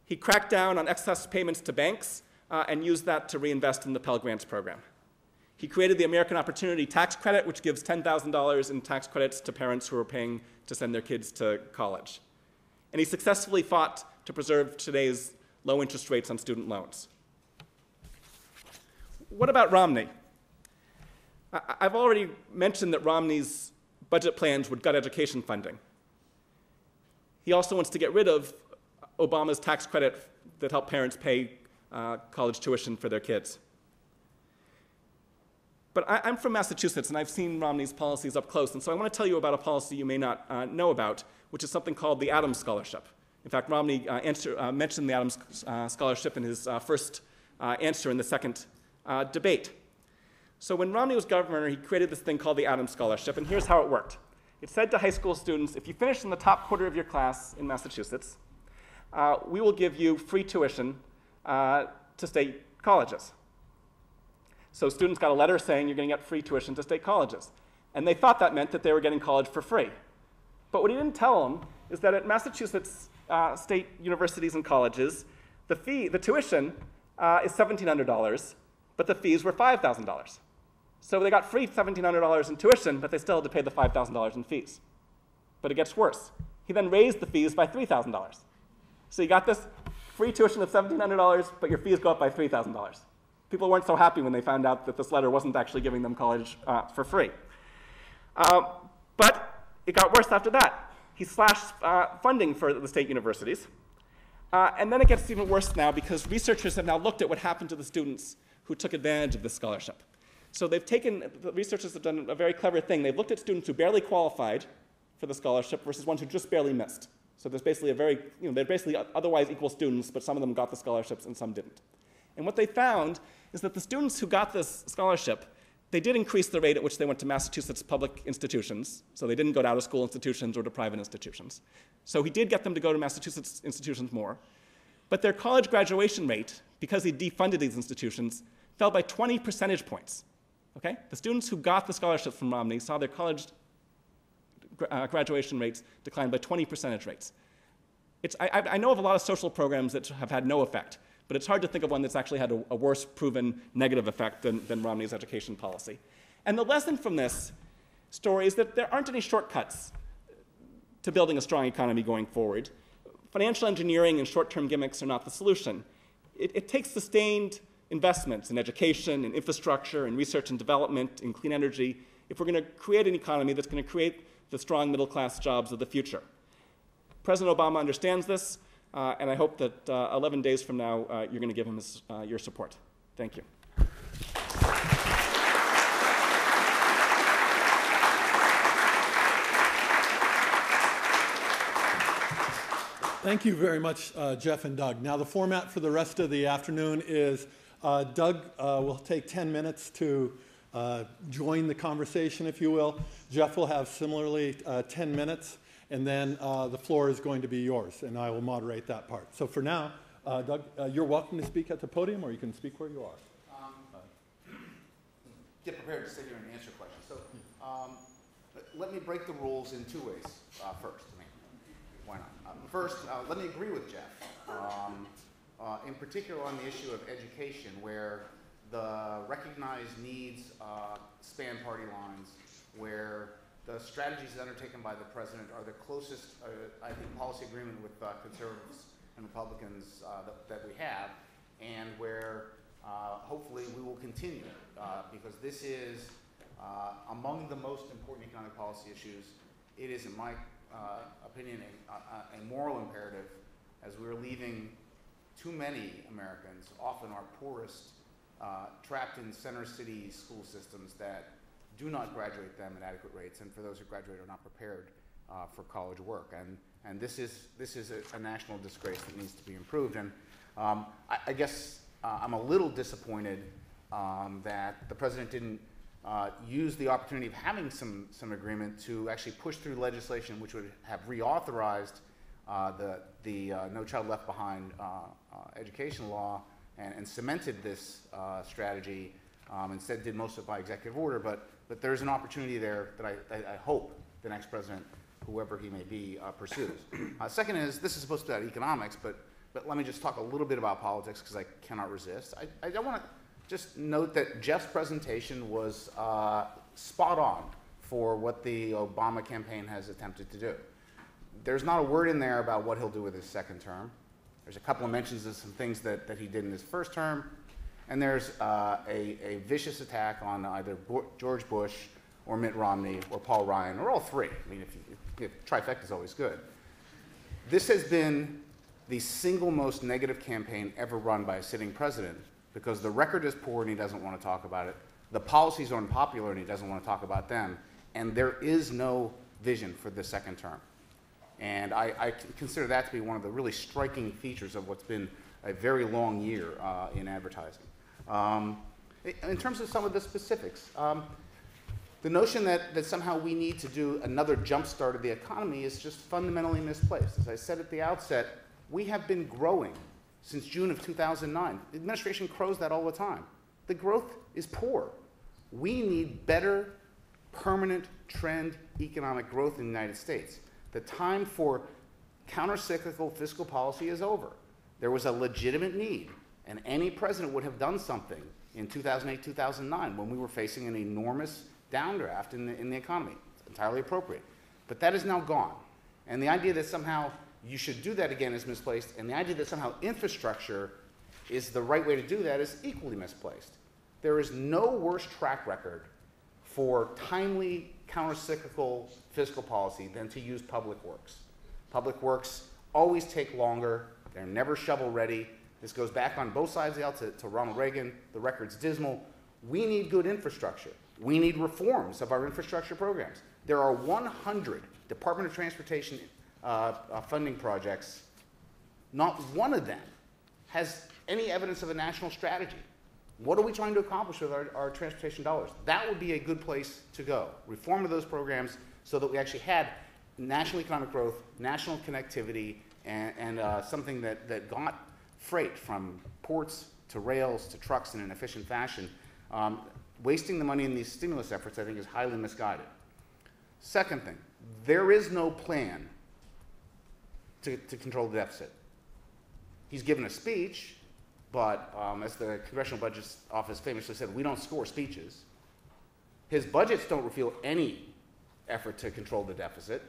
He cracked down on excess payments to banks and used that to reinvest in the Pell Grants program. He created the American Opportunity Tax Credit, which gives $10,000 in tax credits to parents who are paying to send their kids to college. And he successfully fought to preserve today's low interest rates on student loans. What about Romney? I've already mentioned that Romney's budget plans would gut education funding. He also wants to get rid of Obama's tax credit that helped parents pay college tuition for their kids. But I'm from Massachusetts, and I've seen Romney's policies up close, and so I want to tell you about a policy you may not know about, which is something called the Adams Scholarship. In fact, Romney mentioned the Adams Scholarship in his first answer in the second debate. So when Romney was governor, he created this thing called the Adams Scholarship, and here's how it worked. It said to high school students, if you finish in the top quarter of your class in Massachusetts, we will give you free tuition to state colleges. So students got a letter saying you're going to get free tuition to state colleges. And they thought that meant that they were getting college for free. But what he didn't tell them is that at Massachusetts state universities and colleges, the tuition is $1,700, but the fees were $5,000. So they got free $1,700 in tuition, but they still had to pay the $5,000 in fees. But it gets worse. He then raised the fees by $3,000. So you got this free tuition of $1,700, but your fees go up by $3,000. People weren't so happy when they found out that this letter wasn't actually giving them college for free. But it got worse after that. He slashed funding for the state universities. And then it gets even worse now because researchers have now looked at what happened to the students who took advantage of this scholarship. So the researchers have done a very clever thing. They've looked at students who barely qualified for the scholarship versus ones who just barely missed. So there's basically they're basically otherwise equal students, but some of them got the scholarships and some didn't. And what they found is that the students who got this scholarship, they did increase the rate at which they went to Massachusetts public institutions. So they didn't go to out-of-school institutions or to private institutions. So he did get them to go to Massachusetts institutions more. But their college graduation rate, because he defunded these institutions, fell by 20 percentage points. Okay? The students who got the scholarships from Romney saw their college graduation rates decline by 20 percentage rates. I know of a lot of social programs that have had no effect, but it's hard to think of one that's actually had a worse proven negative effect than Romney's education policy. And the lesson from this story is that there aren't any shortcuts to building a strong economy going forward. Financial engineering and short-term gimmicks are not the solution. It takes sustained investments in education, in infrastructure, in research and development, in clean energy, if we're going to create an economy that's going to create the strong middle-class jobs of the future. President Obama understands this, and I hope that 11 days from now, you're going to give him your support. Thank you. Thank you very much, Jeff and Doug. Now, the format for the rest of the afternoon is Doug will take 10 minutes to join the conversation, if you will. Jeff will have similarly 10 minutes, and then the floor is going to be yours, and I will moderate that part. So for now, Doug, you're welcome to speak at the podium, or you can speak where you are. Get prepared to sit here and answer questions. So let me break the rules in two ways first. I mean, why not? First, let me agree with Jeff, in particular on the issue of education, where the recognized needs span party lines, where the strategies undertaken by the president are the closest, I think, policy agreement with conservatives and Republicans that we have, and where hopefully we will continue, because this is among the most important economic policy issues. It is, in my opinion, a moral imperative, as we're leaving too many Americans, often our poorest, trapped in center city school systems that do not graduate them at adequate rates, and for those who graduate are not prepared for college work. And this is a national disgrace that needs to be improved. And I guess I'm a little disappointed that the president didn't use the opportunity of having some agreement to actually push through legislation which would have reauthorized the No Child Left Behind education law and cemented this strategy. Instead did most of it by executive order, but there's an opportunity there that I hope the next president, whoever he may be, pursues. Second is, this is supposed to be about economics, but let me just talk a little bit about politics because I cannot resist. I want to just note that Jeff's presentation was spot on for what the Obama campaign has attempted to do. There's not a word in there about what he'll do with his second term. There's a couple of mentions of some things that he did in his first term. And there's a vicious attack on either George Bush or Mitt Romney or Paul Ryan, or all three. I mean, if trifecta is always good. This has been the single most negative campaign ever run by a sitting president, because the record is poor and he doesn't want to talk about it. The policies are unpopular and he doesn't want to talk about them. And there is no vision for the second term. And I consider that to be one of the really striking features of what's been a very long year in advertising. In terms of some of the specifics, the notion that somehow we need to do another jump start of the economy is just fundamentally misplaced. As I said at the outset, We have been growing since June of 2009. The administration crows that all the time. The growth is poor. We need better, permanent trend economic growth in the United States. The time for countercyclical fiscal policy is over. There was a legitimate need, and any president would have done something in 2008, 2009, when we were facing an enormous downdraft in the economy. It's entirely appropriate. But that is now gone. And the idea that somehow you should do that again is misplaced, and the idea that somehow infrastructure is the right way to do that is equally misplaced. There is no worse track record for timely countercyclical fiscal policy than to use public works. Public works always take longer. They're never shovel-ready. This goes back on both sides of the aisle to Ronald Reagan. The record's dismal. We need good infrastructure. We need reforms of our infrastructure programs. There are 100 Department of Transportation funding projects. Not one of them has any evidence of a national strategy. What are we trying to accomplish with our transportation dollars? That would be a good place to go. Reform of those programs so that we actually had national economic growth, national connectivity, and something that got freight from ports to rails to trucks in an efficient fashion. Wasting the money in these stimulus efforts, I think, is highly misguided. Second thing, there is no plan to control the deficit. He's given a speech, but as the Congressional Budget Office famously said, we don't score speeches. His budgets don't reveal any effort to control the deficit.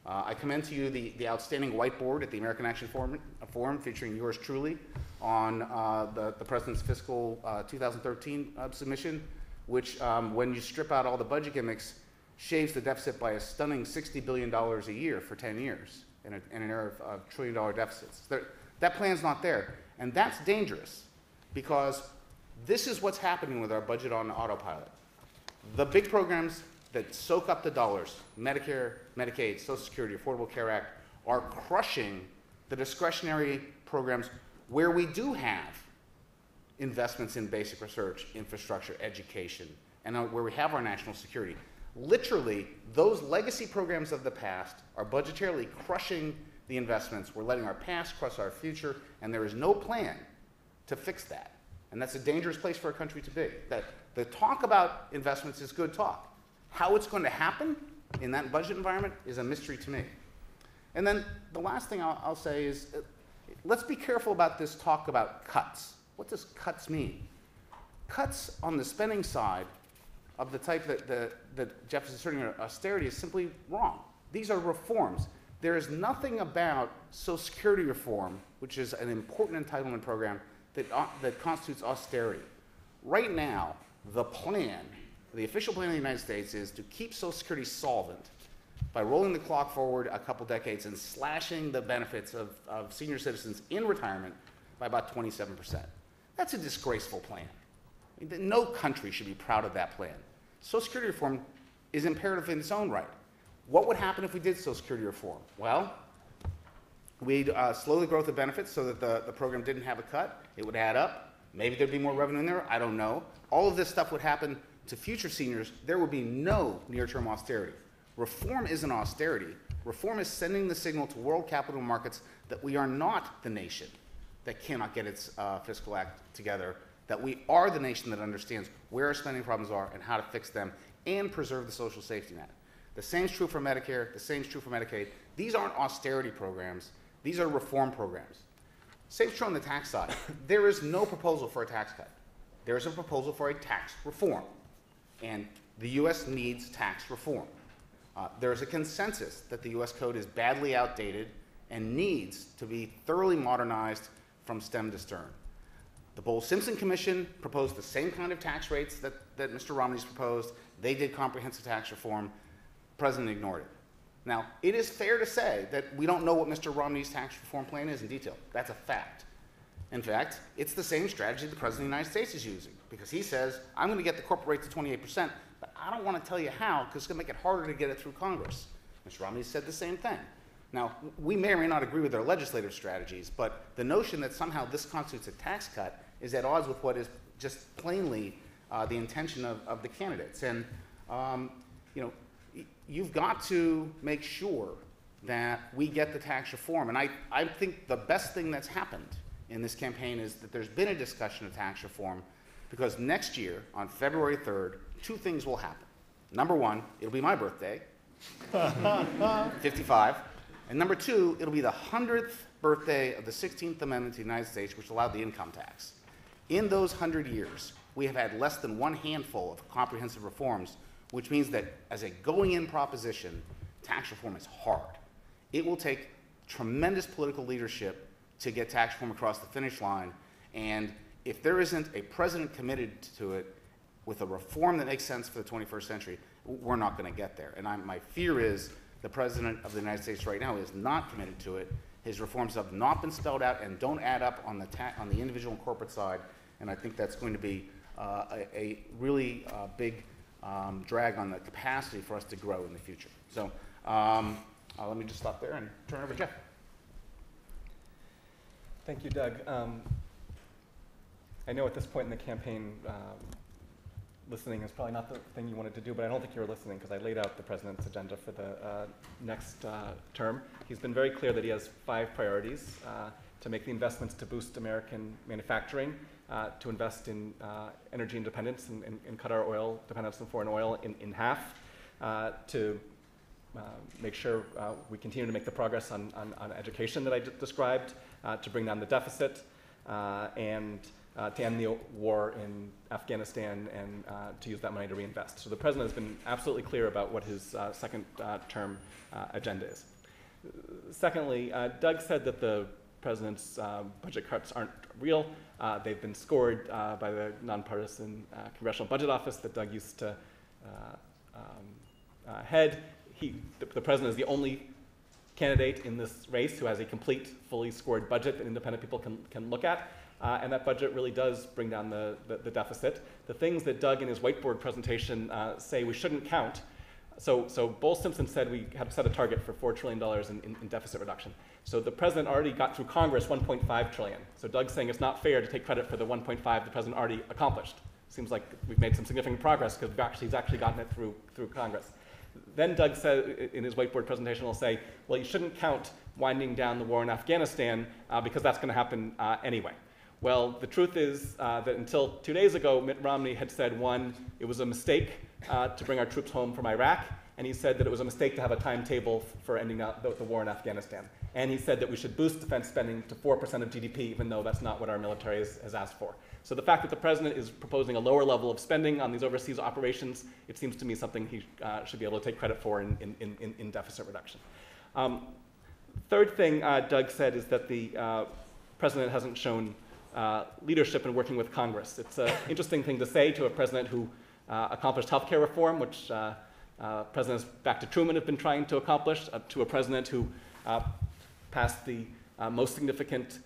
I commend to you the outstanding whiteboard at the American Action Forum featuring yours truly on the President's fiscal 2013 submission, which, when you strip out all the budget gimmicks, shaves the deficit by a stunning $60 billion a year for 10 years in an era of trillion-dollar deficits. That plan's not there. And that's dangerous because this is what's happening with our budget on autopilot. The big programs that soak up the dollars, Medicare, Medicaid, Social Security, Affordable Care Act, are crushing the discretionary programs where we do have investments in basic research, infrastructure, education, and where we have our national security. Literally, those legacy programs of the past are budgetarily crushing the investments. We're letting our past crush our future, and there is no plan to fix that. And that's a dangerous place for a country to be. That the talk about investments is good talk. How it's going to happen in that budget environment is a mystery to me. And then the last thing I'll say is, let's be careful about this talk about cuts. What does cuts mean? Cuts on the spending side of the type that Jeff is asserting austerity is simply wrong. These are reforms. There is nothing about Social Security reform, which is an important entitlement program, that constitutes austerity. Right now, the official plan of the United States is to keep Social Security solvent by rolling the clock forward a couple decades and slashing the benefits of senior citizens in retirement by about 27%. That's a disgraceful plan. I mean, no country should be proud of that plan. Social Security reform is imperative in its own right. What would happen if we did Social Security reform? Well, we'd slow the growth of benefits so that the program didn't have a cut. It would add up. Maybe there'd be more revenue in there. I don't know. All of this stuff would happen to future seniors. There would be no near-term austerity. Reform isn't austerity. Reform is sending the signal to world capital markets that we are not the nation that cannot get its fiscal act together, that we are the nation that understands where our spending problems are and how to fix them and preserve the social safety net. The same is true for Medicare. The same is true for Medicaid. These aren't austerity programs. These are reform programs. Same is true on the tax side. There is no proposal for a tax cut. There is a proposal for a tax reform. And the U.S. needs tax reform. There is a consensus that the U.S. code is badly outdated and needs to be thoroughly modernized from stem to stern. The Bowles-Simpson Commission proposed the same kind of tax rates that Mr. Romney's proposed. They did comprehensive tax reform. The president ignored it. Now, it is fair to say that we don't know what Mr. Romney's tax reform plan is in detail. That's a fact. In fact, it's the same strategy the President of the United States is using, because he says, I'm going to get the corporate rate to 28%, but I don't want to tell you how, because it's going to make it harder to get it through Congress. Mr. Romney said the same thing. Now, we may or may not agree with their legislative strategies, but the notion that somehow this constitutes a tax cut is at odds with what is just plainly the intention of the candidates. And, you've got to make sure that we get the tax reform. And I think the best thing that's happened in this campaign is that there's been a discussion of tax reform, because next year, on February 3rd, two things will happen. Number one, it'll be my birthday, 55. And number two, it'll be the 100th birthday of the 16th Amendment to the United States, which allowed the income tax. In those 100 years, we have had less than one handful of comprehensive reforms, which means that as a going-in proposition, tax reform is hard. It will take tremendous political leadership to get tax reform across the finish line, and if there isn't a president committed to it with a reform that makes sense for the 21st century, we're not going to get there. And my fear is the President of the United States right now is not committed to it. His reforms have not been spelled out and don't add up on the individual and corporate side, and I think that's going to be a really big drag on the capacity for us to grow in the future. So let me just stop there and turn it over to Jeff. Thank you, Doug. I know at this point in the campaign, listening is probably not the thing you wanted to do, but I don't think you were listening because I laid out the president's agenda for the next term. He's been very clear that he has 5 priorities: to make the investments to boost American manufacturing, to invest in energy independence and cut our oil dependence on foreign oil in half, to make sure we continue to make the progress on education that I described, to bring down the deficit, and to end the war in Afghanistan and to use that money to reinvest. So the president has been absolutely clear about what his second term agenda is. Secondly, Doug said that the president's budget cuts aren't real. They've been scored by the nonpartisan Congressional Budget Office that Doug used to head. The president is the only candidate in this race who has a complete, fully scored budget that independent people can look at. And that budget really does bring down the deficit. The things that Doug in his whiteboard presentation say we shouldn't count. So Bowles Simpson said we had set a target for $4 trillion in deficit reduction. So the president already got through Congress $1.5 trillion. So Doug's saying it's not fair to take credit for the 1.5 the president already accomplished. Seems like we've made some significant progress because he's actually gotten it through Congress. Then Doug said in his whiteboard presentation, will say, well, you shouldn't count winding down the war in Afghanistan because that's going to happen anyway. Well, the truth is that until 2 days ago, Mitt Romney had said, one, it was a mistake to bring our troops home from Iraq, and he said that it was a mistake to have a timetable for ending the war in Afghanistan. And he said that we should boost defense spending to 4% of GDP, even though that's not what our military has asked for. So the fact that the president is proposing a lower level of spending on these overseas operations, it seems to me something he should be able to take credit for in deficit reduction. Third thing Doug said is that the president hasn't shown leadership in working with Congress. It's an interesting thing to say to a president who accomplished healthcare reform, which presidents back to Truman have been trying to accomplish, to a president who passed the most significant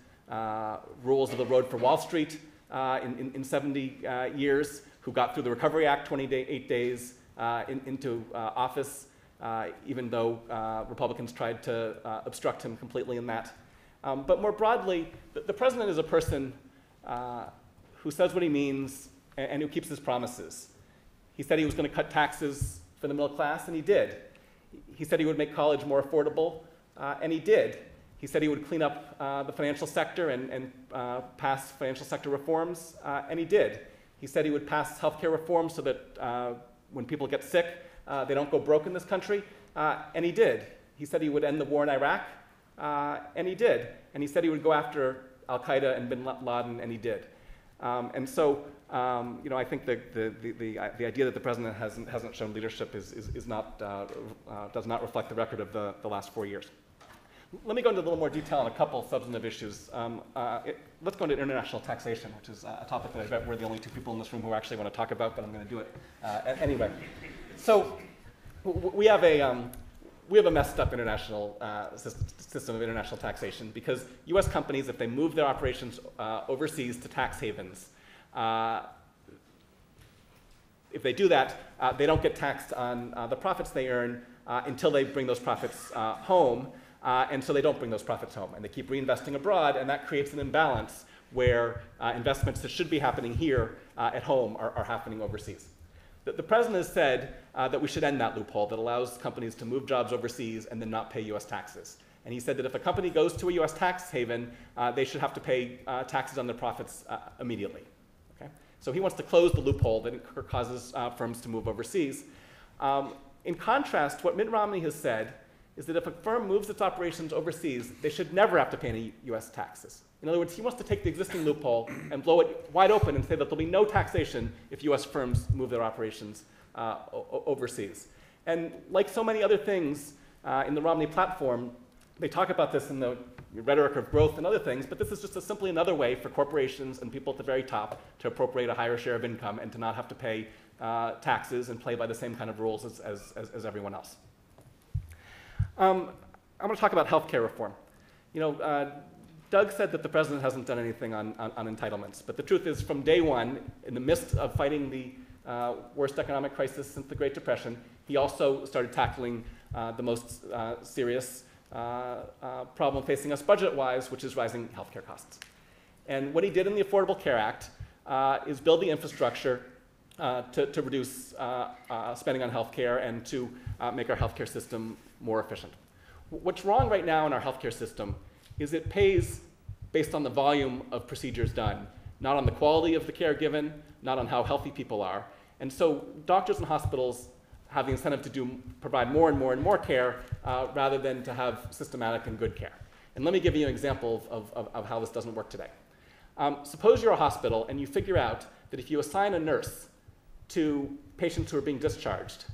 rules of the road for Wall Street in 70 years, who got through the Recovery Act 28 days into office, even though Republicans tried to obstruct him completely in that. But more broadly, the president is a person who says what he means and who keeps his promises. He said he was going to cut taxes for the middle class, and he did. He said he would make college more affordable, and he did. He said he would clean up the financial sector and pass financial sector reforms, and he did. He said he would pass healthcare reforms so that when people get sick, they don't go broke in this country, and he did. He said he would end the war in Iraq, and he did. And he said he would go after Al-Qaeda and bin Laden, and he did. And so, I think the idea that the president hasn't shown leadership does not reflect the record of the last 4 years. Let me go into a little more detail on a couple substantive issues. Let's go into international taxation, which is a topic that I bet we're the only 2 people in this room who actually want to talk about, but I'm going to do it anyway. So we have a messed up international system of international taxation because U.S. companies, if they move their operations overseas to tax havens, if they do that, they don't get taxed on the profits they earn until they bring those profits home, and so they don't bring those profits home, and they keep reinvesting abroad, and that creates an imbalance where investments that should be happening here at home are happening overseas. The president has said that we should end that loophole that allows companies to move jobs overseas and then not pay US taxes. And he said that if a company goes to a US tax haven, they should have to pay taxes on their profits immediately. Okay? So he wants to close the loophole that causes firms to move overseas. In contrast, what Mitt Romney has said is that if a firm moves its operations overseas, they should never have to pay any US taxes. In other words, he wants to take the existing loophole and blow it wide open and say that there'll be no taxation if US firms move their operations overseas. And like so many other things in the Romney platform, they talk about this in the rhetoric of growth and other things, but this is just simply another way for corporations and people at the very top to appropriate a higher share of income and to not have to pay taxes and play by the same kind of rules as everyone else. I'm going to talk about healthcare reform. You know, Doug said that the president hasn't done anything on entitlements, but the truth is from day one, in the midst of fighting the worst economic crisis since the Great Depression, he also started tackling the most serious problem facing us budget-wise, which is rising healthcare costs. And what he did in the Affordable Care Act is build the infrastructure to reduce spending on healthcare and to make our healthcare system more efficient. What's wrong right now in our healthcare system is it pays based on the volume of procedures done, not on the quality of the care given, not on how healthy people are. And so doctors and hospitals have the incentive to provide more and more and more care rather than to have systematic and good care. And let me give you an example of how this doesn't work today. Suppose you're a hospital and you figure out that if you assign a nurse to patients who are being discharged,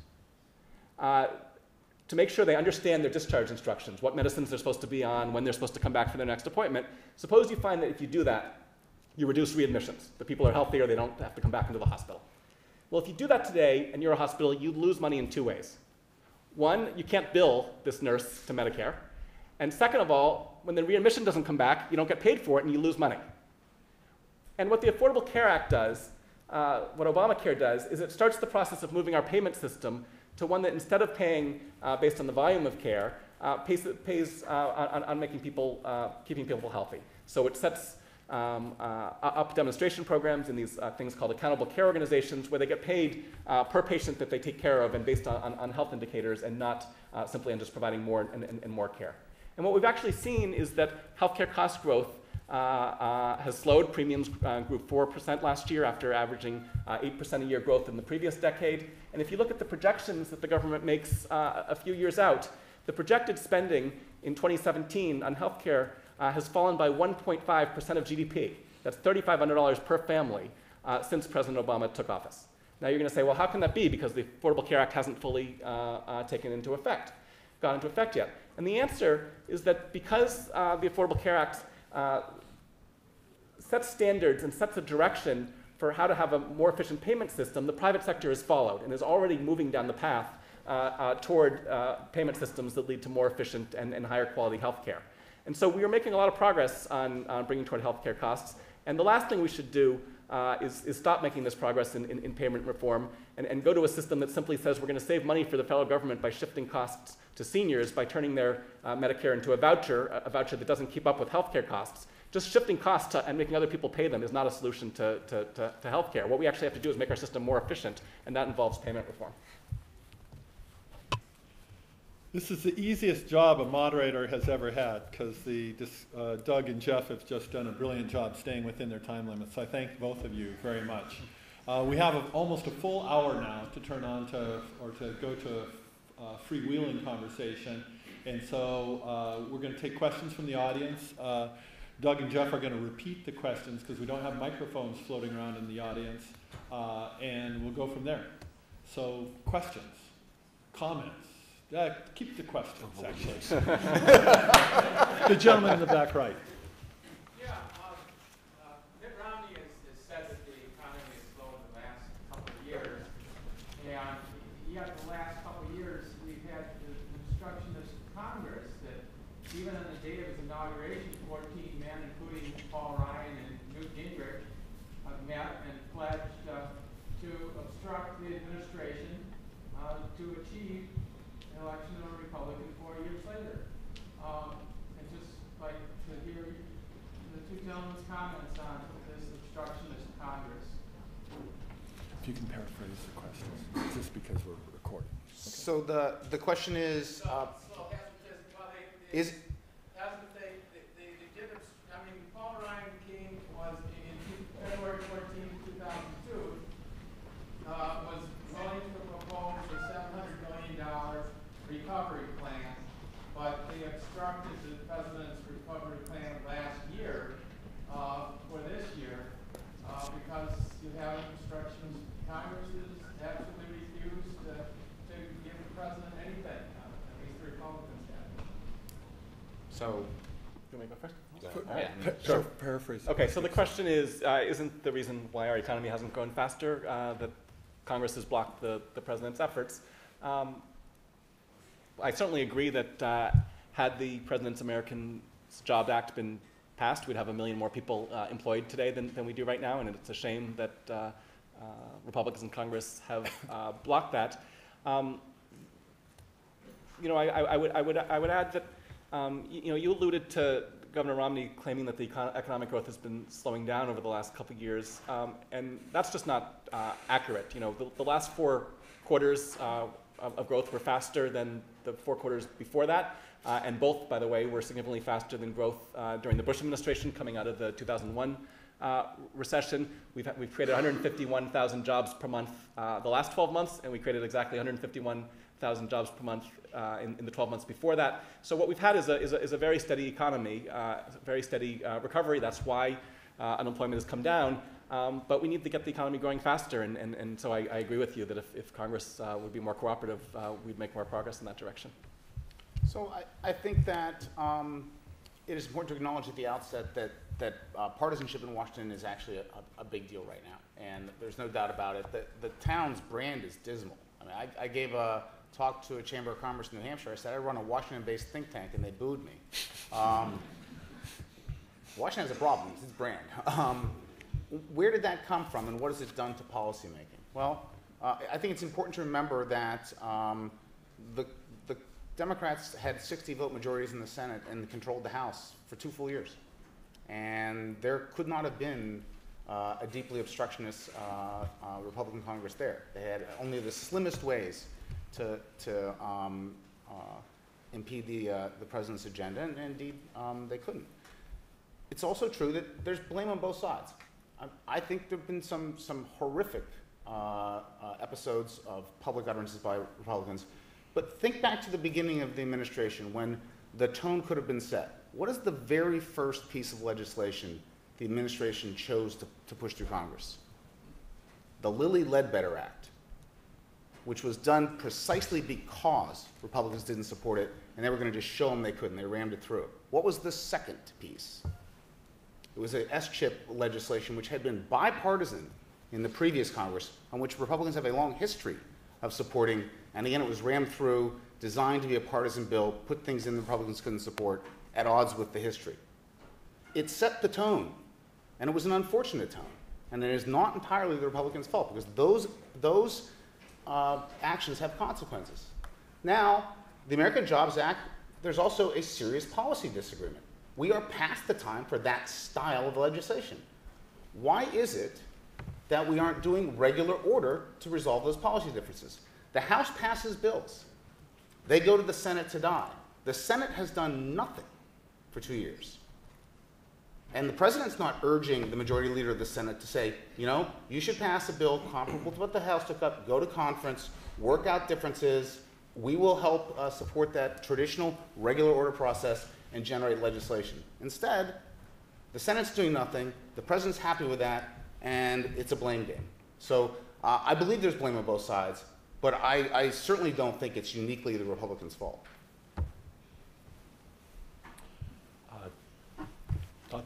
to make sure they understand their discharge instructions, what medicines they're supposed to be on, when they're supposed to come back for their next appointment, suppose you find that if you do that, you reduce readmissions. The people are healthier, they don't have to come back into the hospital. Well, if you do that today and you're a hospital, you lose money in two ways. One, you can't bill this nurse to Medicare. And second of all, when the readmission doesn't come back, you don't get paid for it and you lose money. And what the Affordable Care Act does, what Obamacare does, is it starts the process of moving our payment system to one that instead of paying based on the volume of care, pays on making people, keeping people healthy. So it sets up demonstration programs in these things called accountable care organizations where they get paid per patient that they take care of and based on health indicators and not simply on just providing more and more care. And what we've actually seen is that healthcare cost growth has slowed. Premiums grew 4% last year after averaging 8% a year growth in the previous decade. And if you look at the projections that the government makes a few years out, the projected spending in 2017 on healthcare has fallen by 1.5% of GDP. That's $3,500 per family since President Obama took office. Now you're going to say, well, how can that be? Because the Affordable Care Act hasn't fully gone into effect yet. And the answer is that because the Affordable Care Act sets standards and sets a direction for how to have a more efficient payment system, the private sector has followed and is already moving down the path toward payment systems that lead to more efficient and higher quality health care. And so we are making a lot of progress on bringing toward healthcare costs. And the last thing we should do is stop making this progress in payment reform and go to a system that simply says we're going to save money for the federal government by shifting costs to seniors by turning their Medicare into a voucher that doesn't keep up with healthcare costs. Just shifting costs and making other people pay them is not a solution to healthcare. What we actually have to do is make our system more efficient, and that involves payment reform. This is the easiest job a moderator has ever had because Doug and Jeff have just done a brilliant job staying within their time limits. I thank both of you very much. We have almost a full hour now to turn on to go to a freewheeling conversation. And so we're going to take questions from the audience. Doug and Jeff are going to repeat the questions because we don't have microphones floating around in the audience. And we'll go from there. So questions, comments. Keep the questions, actually. The gentleman in the back right. Yeah, Mitt Romney has said that the economy has slowed in the last couple of years. And yet the last couple of years, we've had the obstructionist Congress that even on the day of his inauguration, 14 men, including Paul Ryan and Newt Gingrich, met and pledged to obstruct the administration to achieve an election of a Republican 4 years later. And just like to hear the two gentlemen's comments on this obstructionist Congress. If you can paraphrase the question, just because we're recording. Okay. So the question is, is Paul Ryan King was in February 14, 2002, was willing to propose a $700 million recovery plan, but they obstructed the president's recovery plan last year for this year because you have instructions. Congress has absolutely refused to give the president anything, at least the Republicans have. so. You want me to go first? Sure. Paraphrase. Okay, so the question is, isn't the reason why our economy hasn't grown faster that Congress has blocked the president's efforts? I certainly agree that had the President's American Jobs Act been passed, we'd have 1 million more people employed today than we do right now, and it's a shame that Republicans in Congress have blocked that. I would add that you alluded to Governor Romney claiming that the economic growth has been slowing down over the last couple of years, and that's just not accurate. The last 4 quarters of growth were faster than the 4 quarters before that, and both, by the way, were significantly faster than growth during the Bush administration coming out of the 2001 recession. We've created 151,000 jobs per month the last 12 months, and we created exactly 151,000 jobs per month in the 12 months before that. So what we've had is a very steady economy, very steady recovery. That's why unemployment has come down. But we need to get the economy growing faster, and so I agree with you that if Congress would be more cooperative, we'd make more progress in that direction. So I think that it is important to acknowledge at the outset that partisanship in Washington is actually a big deal right now, and there's no doubt about it. The town's brand is dismal. I mean, I gave a talk to a Chamber of Commerce in New Hampshire. I said I run a Washington-based think tank, and they booed me. Washington has a problem. It's its brand. Where did that come from, and what has it done to policymaking? Well, I think it's important to remember that the Democrats had 60-vote majorities in the Senate and controlled the House for 2 full years. And there could not have been a deeply obstructionist Republican Congress there. They had only the slimmest ways to impede the president's agenda, and indeed they couldn't. It's also true that there's blame on both sides. I think there have been some horrific episodes of public utterances by Republicans. But think back to the beginning of the administration when the tone could have been set. What is the very first piece of legislation the administration chose to push through Congress? The Lilly-Ledbetter Act, which was done precisely because Republicans didn't support it, and they were going to just show them they couldn't. They rammed it through. What was the second piece? It was a S-chip legislation which had been bipartisan in the previous Congress, on which Republicans have a long history of supporting, and again, it was rammed through, designed to be a partisan bill, put things in the Republicans couldn't support, at odds with the history. It set the tone, and it was an unfortunate tone, and it is not entirely the Republicans' fault, because those actions have consequences. Now, the American Jobs Act, there's also a serious policy disagreement. We are past the time for that style of legislation. Why is it that we aren't doing regular order to resolve those policy differences? The House passes bills. They go to the Senate to die. The Senate has done nothing for 2 years. And the president's not urging the majority leader of the Senate to say, you should pass a bill comparable to what the House took up, go to conference, work out differences. We will help support that traditional regular order process and generate legislation. Instead, the Senate's doing nothing, the president's happy with that, and it's a blame game. So I believe there's blame on both sides, but I certainly don't think it's uniquely the Republicans' fault. A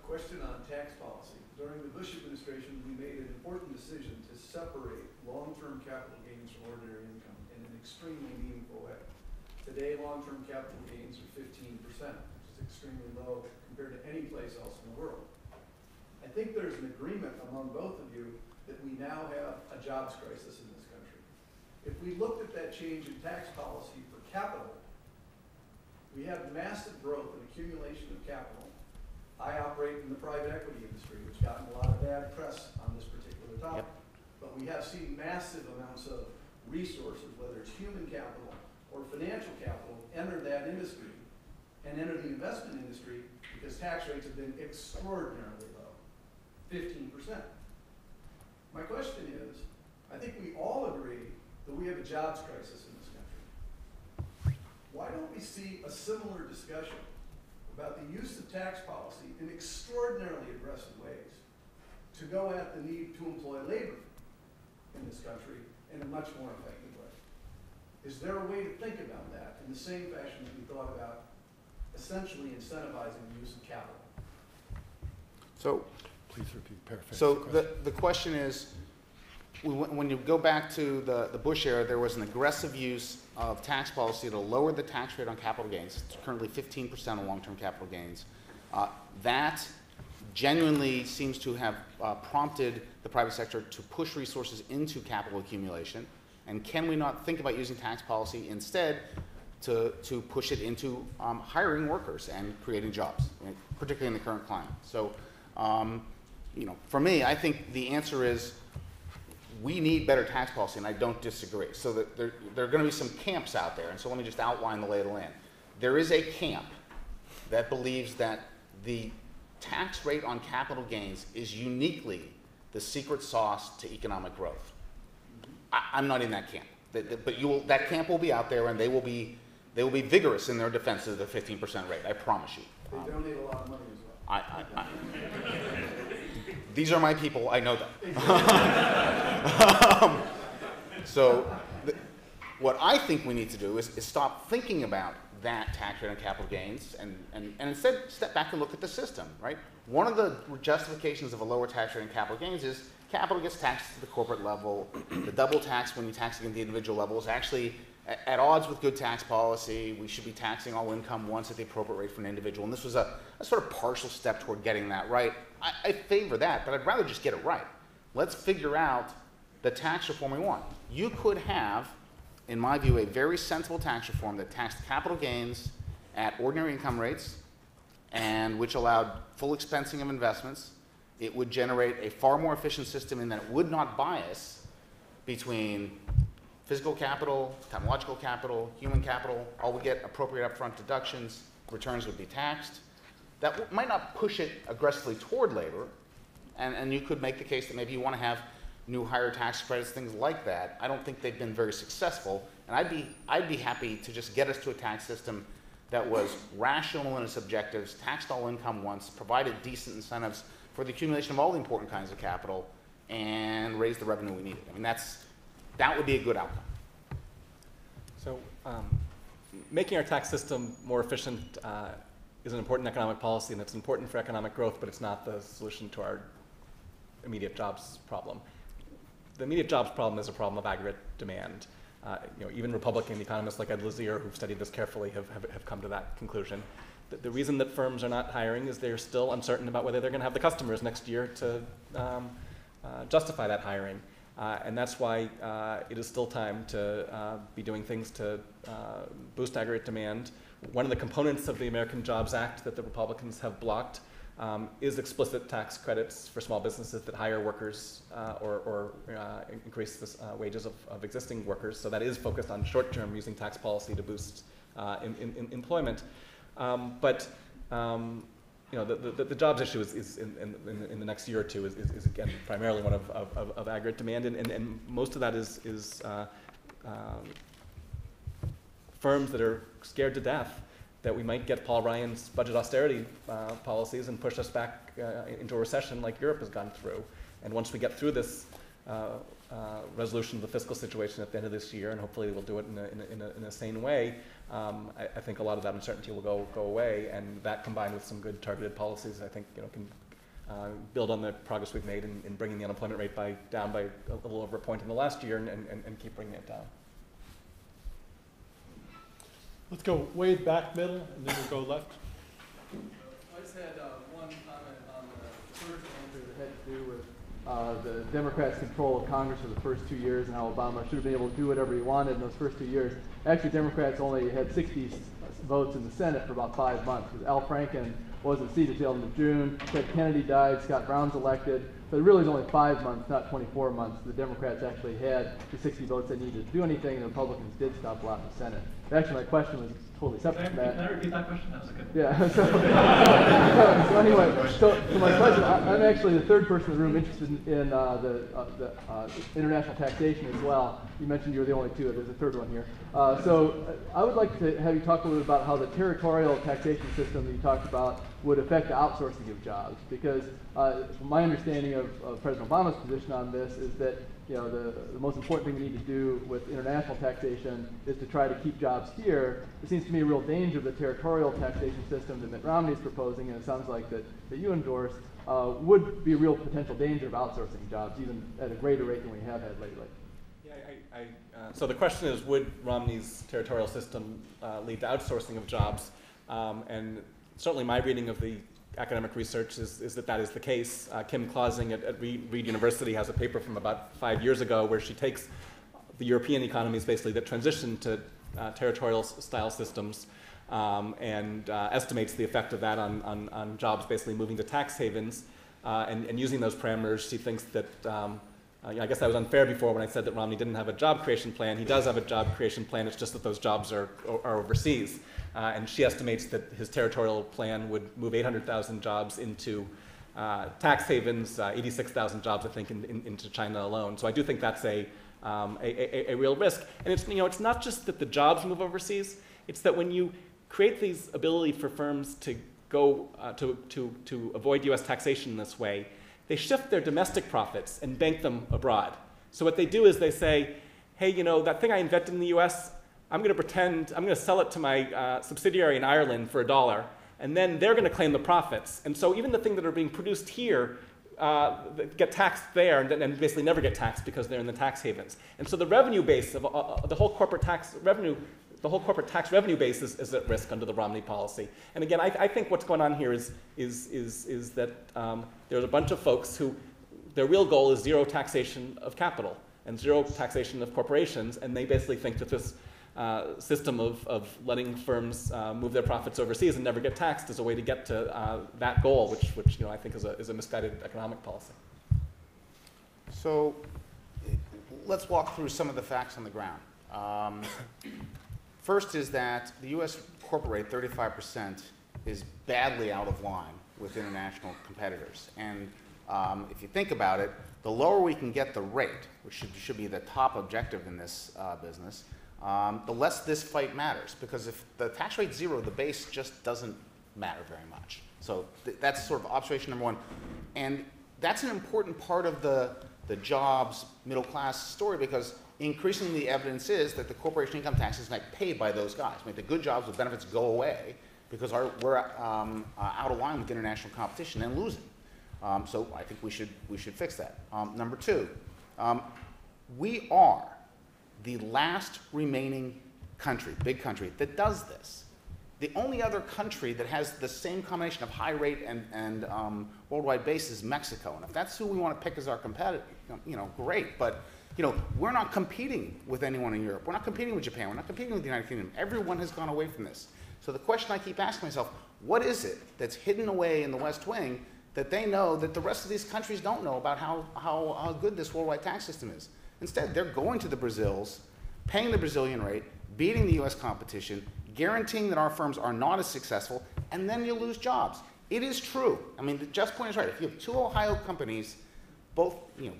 question on tax policy. During the Bush administration, we made an important decision to separate long-term capital gains from ordinary income in an extremely meaningful way. Today, long-term capital gains are 15%, which is extremely low compared to any place else in the world. I think there's an agreement among both of you that we now have a jobs crisis in this country. If we looked at that change in tax policy for capital, we have massive growth and accumulation of capital. I operate in the private equity industry, which has gotten a lot of bad press on this particular topic. Yep. The but we have seen massive amounts of resources, whether it's human capital or financial capital, enter that industry and enter the investment industry because tax rates have been extraordinarily low, 15%. My question is, I think we all agree that we have a jobs crisis in this country. Why don't we see a similar discussion about the use of tax policy in extraordinarily aggressive ways to go at the need to employ labor in this country in a much more effective way? Is there a way to think about that in the same fashion that we thought about essentially incentivizing the use of capital? So, Please repeat, paraphrase. so the question is, when you go back to the Bush era, there was an aggressive use of tax policy to lower the tax rate on capital gains. It's currently 15% on long-term capital gains. That genuinely seems to have prompted the private sector to push resources into capital accumulation. And can we not think about using tax policy instead to push it into hiring workers and creating jobs, particularly in the current climate? So, for me, I think the answer is we need better tax policy, and I don't disagree. So that there are going to be some camps out there, and so let me just outline the lay of the land. There is a camp that believes that the tax rate on capital gains is uniquely the secret sauce to economic growth. I'm not in that camp, but that camp will be out there, and they will be vigorous in their defense of the 15% rate. I promise you. They donate a lot of money as well. These are my people. I know them. What I think we need to do is stop thinking about that tax rate on capital gains and instead step back and look at the system, right? One of the justifications of a lower tax rate on capital gains is capital gets taxed to the corporate level. The double tax when you tax it at the individual level is actually at odds with good tax policy. We should be taxing all income once at the appropriate rate for an individual. And this was a sort of partial step toward getting that right. I favor that, but I'd rather just get it right. Let's figure out the tax reform we want. You could have, in my view, a very sensible tax reform that taxed capital gains at ordinary income rates and which allowed full expensing of investments. It would generate a far more efficient system in that it would not bias between physical capital, technological capital, human capital. All would get appropriate upfront deductions. Returns would be taxed. That might not push it aggressively toward labor, and you could make the case that maybe you want to have new higher tax credits, things like that. I don't think they've been very successful, and I'd be happy to just get us to a tax system that was rational in its objectives, taxed all income once, provided decent incentives for the accumulation of all the important kinds of capital, and raised the revenue we needed. I mean, that would be a good outcome. So making our tax system more efficient is an important economic policy, and it's important for economic growth, but it's not the solution to our immediate jobs problem. The immediate jobs problem is a problem of aggregate demand. Even Republican economists like Ed Lazier, who've studied this carefully, have come to that conclusion. The reason that firms are not hiring is they're still uncertain about whether they're going to have the customers next year to justify that hiring. And that's why it is still time to be doing things to boost aggregate demand. One of the components of the American Jobs Act that the Republicans have blocked is explicit tax credits for small businesses that hire workers or increase the wages of existing workers. So that is focused on short-term using tax policy to boost employment. But the jobs issue is in the next year or two is again primarily one of aggregate demand, and most of that is firms that are scared to death that we might get Paul Ryan's budget austerity policies and push us back into a recession like Europe has gone through. And once we get through this resolution of the fiscal situation at the end of this year, and hopefully we'll do it in a sane way, I think a lot of that uncertainty will go away, and that combined with some good targeted policies, I think can build on the progress we've made in bringing the unemployment rate down by a little over a point in the last year and keep bringing it down. Let's go way back middle, and then we'll go left. I just had one comment on the first answer that had to do with the Democrats' control of Congress for the first 2 years and how Obama should have been able to do whatever he wanted in those first 2 years. Actually, Democrats only had 60 votes in the Senate for about 5 months, because Al Franken wasn't seated until the end of June. Ted Kennedy died, Scott Brown's elected. So it really is only 5 months, not 24 months. The Democrats actually had the 60 votes they needed to do anything, and the Republicans did stop a lot in the Senate. Actually, my question was totally separate from that. Can I repeat that question? That was a good one. Yeah. So anyway, so my question, I'm actually the third person in the room interested in the international taxation as well. You mentioned you were the only two. There's a third one here. So I would like to have you talk a little bit about how the territorial taxation system that you talked about would affect the outsourcing of jobs. Because from my understanding of President Obama's position on this is that the most important thing we need to do with international taxation is to try to keep jobs here. It seems to me a real danger of the territorial taxation system that Mitt Romney is proposing, and it sounds like that you endorse, would be a real potential danger of outsourcing jobs, even at a greater rate than we have had lately. Yeah, so the question is, would Romney's territorial system lead to outsourcing of jobs? And certainly my reading of the academic research is that is the case. Kim Clausing at Reed University has a paper from about 5 years ago where she takes the European economies basically that transition to territorial style systems and estimates the effect of that on jobs basically moving to tax havens. And using those parameters, she thinks that, I guess I was unfair before when I said that Romney didn't have a job creation plan. He does have a job creation plan, it's just that those jobs are overseas. And she estimates that his territorial plan would move 800,000 jobs into tax havens, 86,000 jobs, I think, into China alone. So I do think that's a real risk. And it's not just that the jobs move overseas, it's that when you create these ability for firms to go to avoid US taxation in this way, they shift their domestic profits and bank them abroad. So what they do is they say, hey, that thing I invented in the US, I'm going to sell it to my subsidiary in Ireland for $1, and then they're going to claim the profits. And so even the things that are being produced here get taxed there and basically never get taxed because they're in the tax havens. And so the revenue base of the whole corporate tax revenue base is at risk under the Romney policy. And again, I think what's going on here is that there's a bunch of folks who their real goal is zero taxation of capital and zero taxation of corporations, and they basically think that this system of letting firms move their profits overseas and never get taxed is a way to get to that goal, which I think is a misguided economic policy. So let's walk through some of the facts on the ground. First is that the U.S. corporate rate, 35%, is badly out of line with international competitors. And if you think about it, the lower we can get the rate, which should be the top objective in this business, the less this fight matters. Because if the tax rate's zero, the base just doesn't matter very much. So that's sort of observation number one. And that's an important part of the jobs middle class story, because increasingly the evidence is that the corporation income tax is not paid by those guys. I mean, the good jobs with benefits go away because we're out of line with international competition and losing. So I think we should fix that. Number two, we are the last remaining country, big country, that does this. The only other country that has the same combination of high rate and worldwide base is Mexico. And if that's who we want to pick as our competitor, great. But we're not competing with anyone in Europe. We're not competing with Japan. We're not competing with the United Kingdom. Everyone has gone away from this. So the question I keep asking myself, what is it that's hidden away in the West Wing that they know that the rest of these countries don't know about how good this worldwide tax system is? Instead, they're going to the Brazils, paying the Brazilian rate, beating the US competition, guaranteeing that our firms are not as successful, and then you lose jobs. It is true. I mean, Jeff's point is right. If you have two Ohio companies, both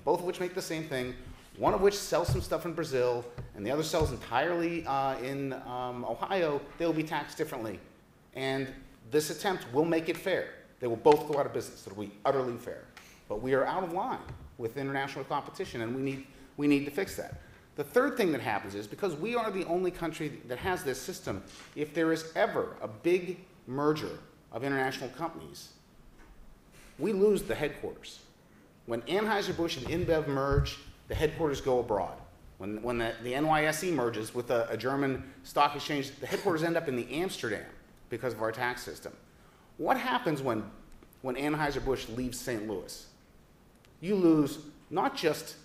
of which make the same thing, one of which sells some stuff in Brazil, and the other sells entirely in Ohio, they will be taxed differently. And this attempt will make it fair. They will both go out of business. It will be utterly fair. But we are out of line with international competition, and we need to fix that. The third thing that happens is, because we are the only country that has this system, if there is ever a big merger of international companies, we lose the headquarters. When Anheuser-Busch and InBev merge, the headquarters go abroad. When the NYSE merges with a German stock exchange, the headquarters end up in the Amsterdam because of our tax system. What happens when Anheuser-Busch leaves St. Louis? You lose not just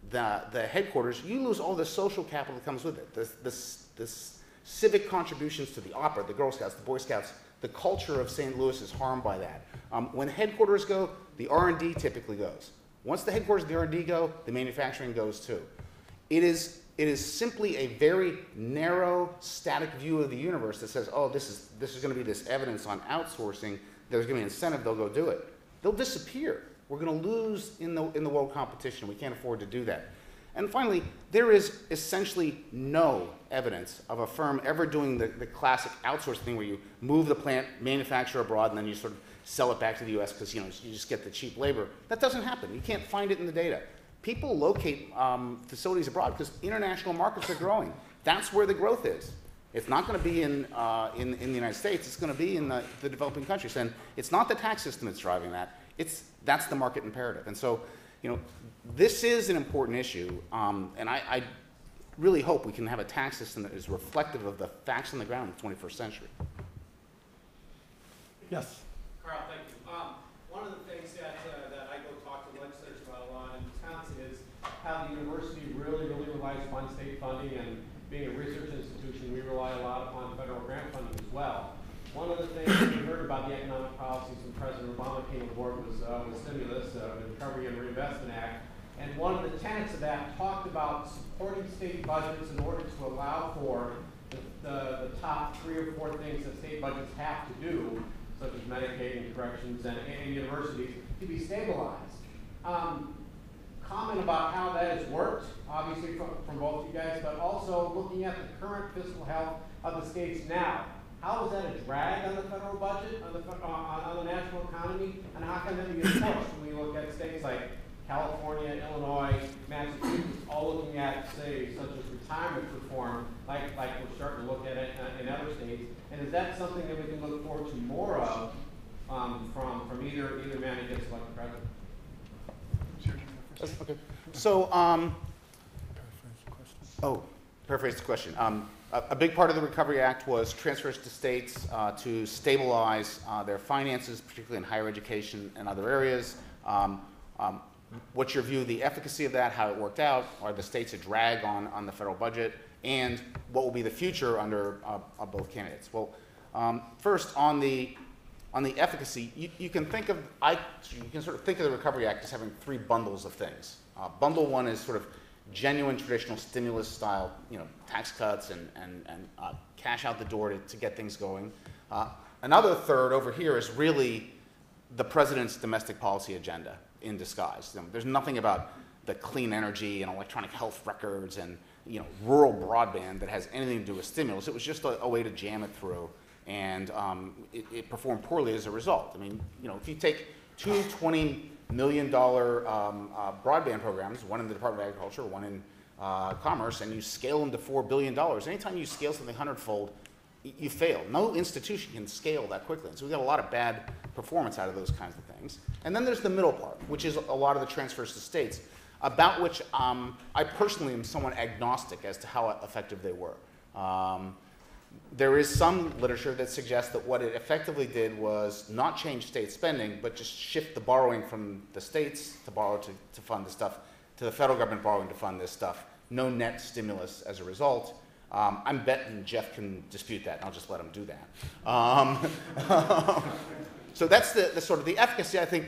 the headquarters, you lose all the social capital that comes with it. The civic contributions to the opera, the Girl Scouts, the Boy Scouts, The culture of St. Louis is harmed by that. When headquarters go, the R&D typically goes. Once the headquarters of the R&D go, the manufacturing goes too. It is simply a very narrow, static view of the universe that says, oh, this is going to be this evidence on outsourcing. There's going to be an incentive. They'll go do it. They'll disappear. We're going to lose in the world competition. We can't afford to do that. And finally, there is essentially no evidence of a firm ever doing the classic outsourcing thing where you move the plant, manufacture abroad, and then you sort of sell it back to the U.S. because you just get the cheap labor. That doesn't happen. You can't find it in the data. People locate facilities abroad because international markets are growing. That's where the growth is. It's not going to be in the United States. It's going to be in the developing countries. And it's not the tax system that's driving that. That's the market imperative. And so, this is an important issue. And I really hope we can have a tax system that is reflective of the facts on the ground in the 21st century. Yes. Carl, thank you. One of the things that I go talk to legislators about a lot in Wisconsin is how the university really relies upon state funding, and being a research institution, we rely a lot upon federal grant funding as well. One of the things that we heard about the economic policies when President Obama came aboard was stimulus, the Recovery and Reinvestment Act. And one of the tenets of that talked about supporting state budgets in order to allow for the top 3 or 4 things that state budgets have to do, such as Medicaid and corrections and universities, to be stabilized. Comment about how that has worked, obviously from both of you guys, but also looking at the current fiscal health of the states now. How is that a drag on the federal budget, on the national economy, and how can that be approached when we look at states like California, Illinois, Massachusetts, all looking at, say, such as retirement reform, like we're starting to look at it in other states? And is that something that we can look forward to more of from either man who gets elected president? Okay. So, paraphrase the question. A big part of the Recovery Act was transfers to states to stabilize their finances, particularly in higher education and other areas. What's your view of the efficacy of that, how it worked out? Are the states a drag on the federal budget? And what will be the future under both candidates? Well, first, on the efficacy, you can think of, you can sort of think of the Recovery Act as having 3 bundles of things. Bundle 1 is sort of genuine traditional stimulus style, tax cuts and cash out the door to get things going. Another third over here is really the president's domestic policy agenda in disguise. There's nothing about the clean energy and electronic health records and rural broadband that has anything to do with stimulus. It was just a way to jam it through, and it performed poorly as a result. I mean, if you take 2 $20 million broadband programs, one in the Department of Agriculture, one in Commerce, and you scale them to $4 billion, anytime you scale something 100-fold, you fail. No institution can scale that quickly. And so we got a lot of bad performance out of those kinds of things. And then there's the middle part, which is a lot of the transfers to states, about which I personally am somewhat agnostic as to how effective they were. There is some literature that suggests that what it effectively did was not change state spending, but just shift the borrowing from the states to borrow to fund this stuff, to the federal government borrowing to fund this stuff. No net stimulus as a result. I'm betting Jeff can dispute that, and I'll just let him do that. So that's the sort of the efficacy. I think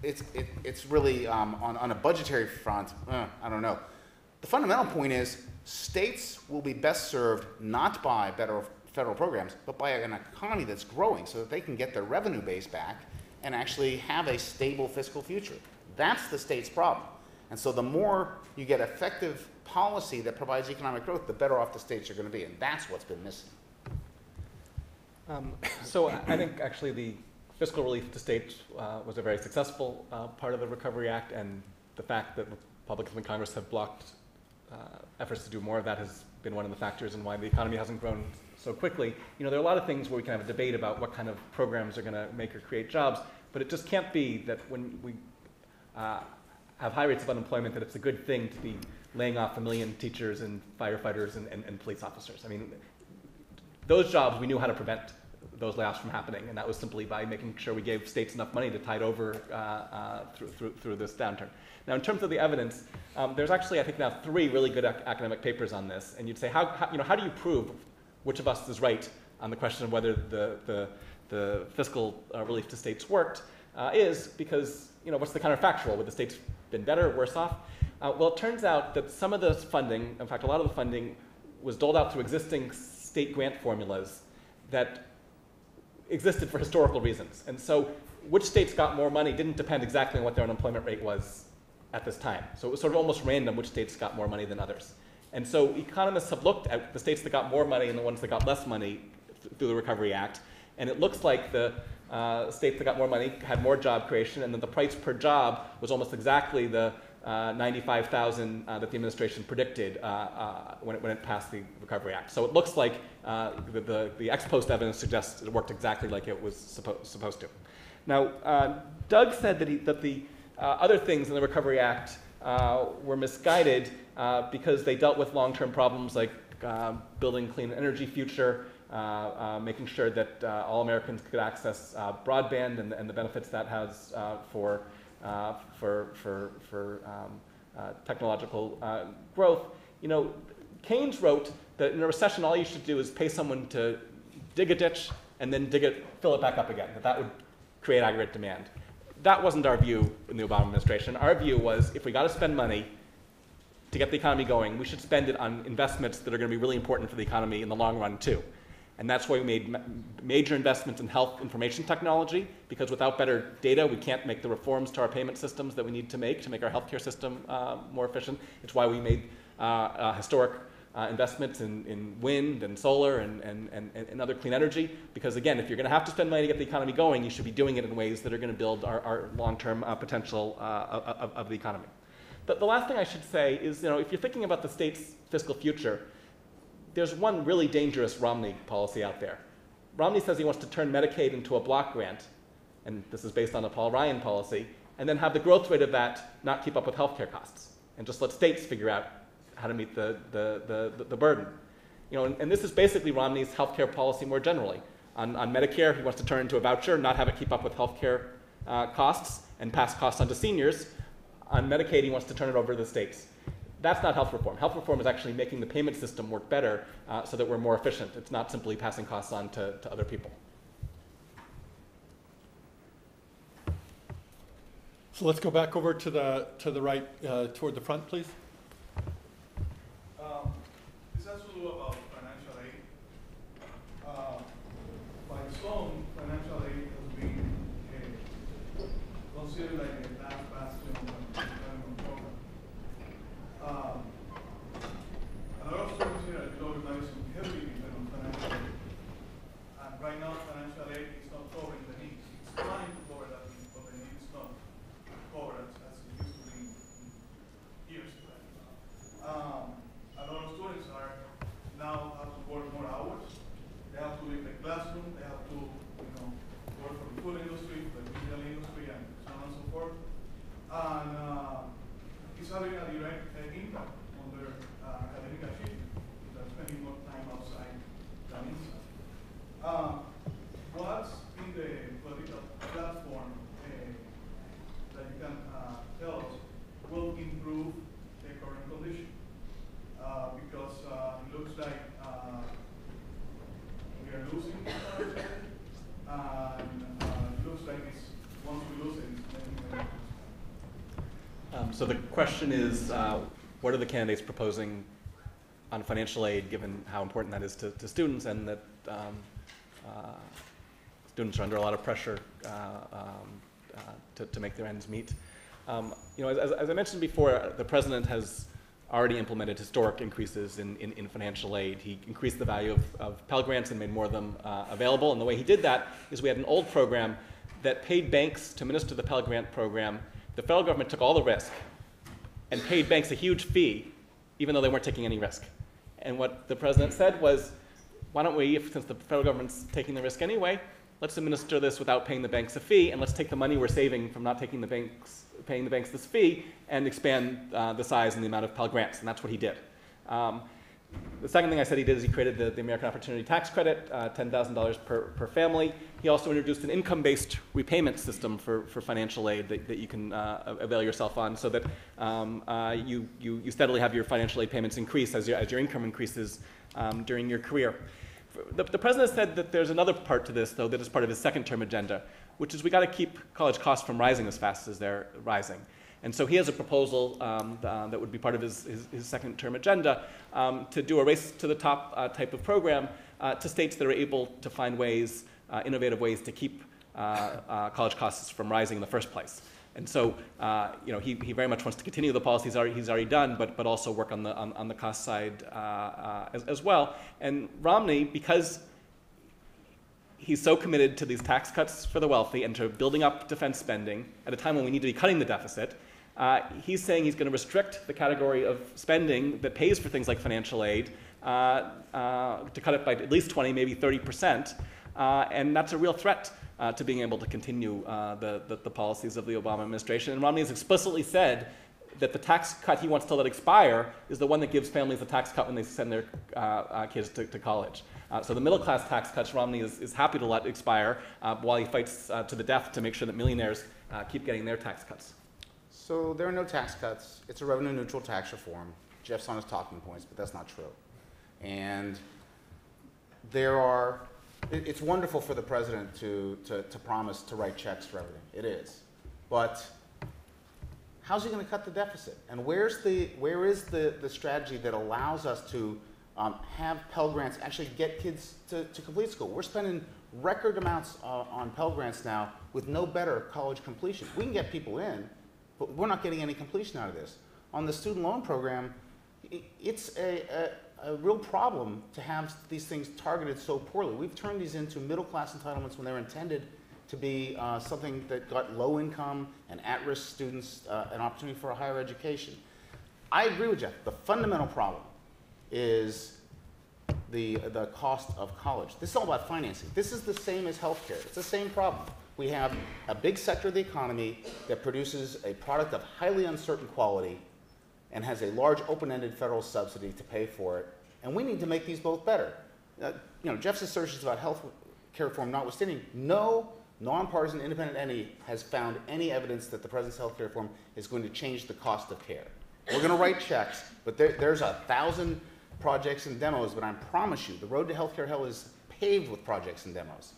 it's really on a budgetary front. I don't know. The fundamental point is states will be best served not by better federal programs, but by an economy that's growing, so that they can get their revenue base back and actually have a stable fiscal future. That's the state's problem. And so the more you get effective policy that provides economic growth, the better off the states are going to be, and that's what's been missing. So I think actually the fiscal relief to states was a very successful part of the Recovery Act, and the fact that Republicans in Congress have blocked efforts to do more of that has been one of the factors in why the economy hasn't grown so quickly. There are a lot of things where we can have a debate about what kind of programs are going to make or create jobs, but it just can't be that when we have high rates of unemployment that it's a good thing to be laying off 1 million teachers and firefighters and police officers. I mean, those jobs, we knew how to prevent those layoffs from happening, and that was simply by making sure we gave states enough money to tide over through this downturn. Now, in terms of the evidence, there's actually, I think, now 3 really good academic papers on this, and you'd say, how do you prove which of us is right on the question of whether the fiscal relief to states worked is because, what's the counterfactual? Would the states been better or worse off? Well, it turns out that some of the funding, in fact, a lot of the funding, was doled out through existing state grant formulas that existed for historical reasons. And so which states got more money didn't depend exactly on what their unemployment rate was at this time. So it was sort of almost random which states got more money than others. And so economists have looked at the states that got more money and the ones that got less money through the Recovery Act. And it looks like the states that got more money had more job creation, and that the price per job was almost exactly the 95,000 that the administration predicted when it passed the Recovery Act. So it looks like the ex post evidence suggests it worked exactly like it was supposed to. Now, Doug said that the other things in the Recovery Act were misguided because they dealt with long-term problems like building a clean energy future, making sure that all Americans could access broadband and the benefits that has for technological growth. Keynes wrote that in a recession, all you should do is pay someone to dig a ditch and then fill it back up again. That would create aggregate demand. That wasn't our view in the Obama administration. Our view was if we got to spend money to get the economy going, we should spend it on investments that are going to be really important for the economy in the long run too. And that's why we made major investments in health information technology, because without better data, we can't make the reforms to our payment systems that we need to make our healthcare system more efficient. It's why we made historic investments in wind and solar and other clean energy, because again, if you're going to have to spend money to get the economy going, you should be doing it in ways that are going to build our long-term potential of the economy. The last thing I should say is, if you're thinking about the state's fiscal future, there's one really dangerous Romney policy out there. Romney says he wants to turn Medicaid into a block grant, and this is based on the Paul Ryan policy, and then have the growth rate of that not keep up with healthcare costs, and just let states figure out how to meet the burden. And this is basically Romney's healthcare policy more generally. On Medicare, he wants to turn it into a voucher, not have it keep up with healthcare costs, and pass costs on to seniors. On Medicaid, he wants to turn it over to the states. That's not health reform. Health reform is actually making the payment system work better so that we're more efficient. It's not simply passing costs on to other people. So let's go back over to the right, toward the front, please. This has to do about financial aid. By some, financial aid has been considered like a last bastion of the government program. A lot of students here at Global Madison heavily depend on financial aid. And right now, financial aid is not covering the needs. It's trying to cover that need, but the need is not covered as it used to be years ago. A lot of students now have to work more hours. They have to leave the classroom. They have to, work for the food industry, for the retail industry, and so on and so forth. And it's having a direct impact on their academic achievement. They're spending more time outside than inside. What's in the political platform that you can tell us will improve the current condition? Because it looks like we are losing financial aid, and it looks like once we lose it, it's making So the question is, what are the candidates proposing on financial aid, given how important that is to students, and that students are under a lot of pressure to make their ends meet? As I mentioned before, the president has already implemented historic increases in financial aid. He increased the value of Pell Grants and made more of them available. And the way he did that is we had an old program that paid banks to administer the Pell Grant program. The federal government took all the risk and paid banks a huge fee, even though they weren't taking any risk. And what the president said was, why don't we, since the federal government's taking the risk anyway, let's administer this without paying the banks a fee, and let's take the money we're saving from not paying the banks this fee and expand the size and the amount of Pell Grants, and that's what he did. The second thing I said he did is he created the American Opportunity Tax Credit, $10,000 per family. He also introduced an income-based repayment system for financial aid that you can avail yourself on, so that you steadily have your financial aid payments increase as your income increases during your career. the president said that there's another part to this, though, that is part of his second-term agenda, which is we got to keep college costs from rising as fast as they're rising. And so he has a proposal that would be part of his second-term agenda to do a race to the top type of program to states that are able to find ways, innovative ways to keep college costs from rising in the first place. And so, he very much wants to continue the policies he's already done, but also work on the cost side as well. And Romney, because he's so committed to these tax cuts for the wealthy and to building up defense spending at a time when we need to be cutting the deficit, he's saying he's going to restrict the category of spending that pays for things like financial aid to cut it by at least 20, maybe 30%. And that's a real threat to being able to continue the policies of the Obama administration. And Romney has explicitly said that the tax cut he wants to let expire is the one that gives families a tax cut when they send their kids to college. So the middle class tax cuts Romney is happy to let expire while he fights to the death to make sure that millionaires keep getting their tax cuts. So there are no tax cuts. It's a revenue neutral tax reform. Jeff's on his talking points, but that's not true. And it's wonderful for the president to promise to write checks for everything. It is. But how's he going to cut the deficit? And where is the strategy that allows us to have Pell Grants actually get kids to complete school? We're spending record amounts on Pell Grants now with no better college completion. We can get people in, but we're not getting any completion out of this. On the student loan program, it's a real problem to have these things targeted so poorly. We've turned these into middle-class entitlements when they're intended to be something that got low-income and at-risk students an opportunity for a higher education. I agree with Jeff. The fundamental problem is the cost of college. This is all about financing. This is the same as healthcare. It's the same problem. We have a big sector of the economy that produces a product of highly uncertain quality and has a large open-ended federal subsidy to pay for it, and we need to make these both better. Jeff's assertions about health care reform notwithstanding, no nonpartisan independent entity has found any evidence that the president's health care reform is going to change the cost of care. We're going to write checks, but there's 1,000 projects and demos, but I promise you, the road to healthcare hell is paved with projects and demos.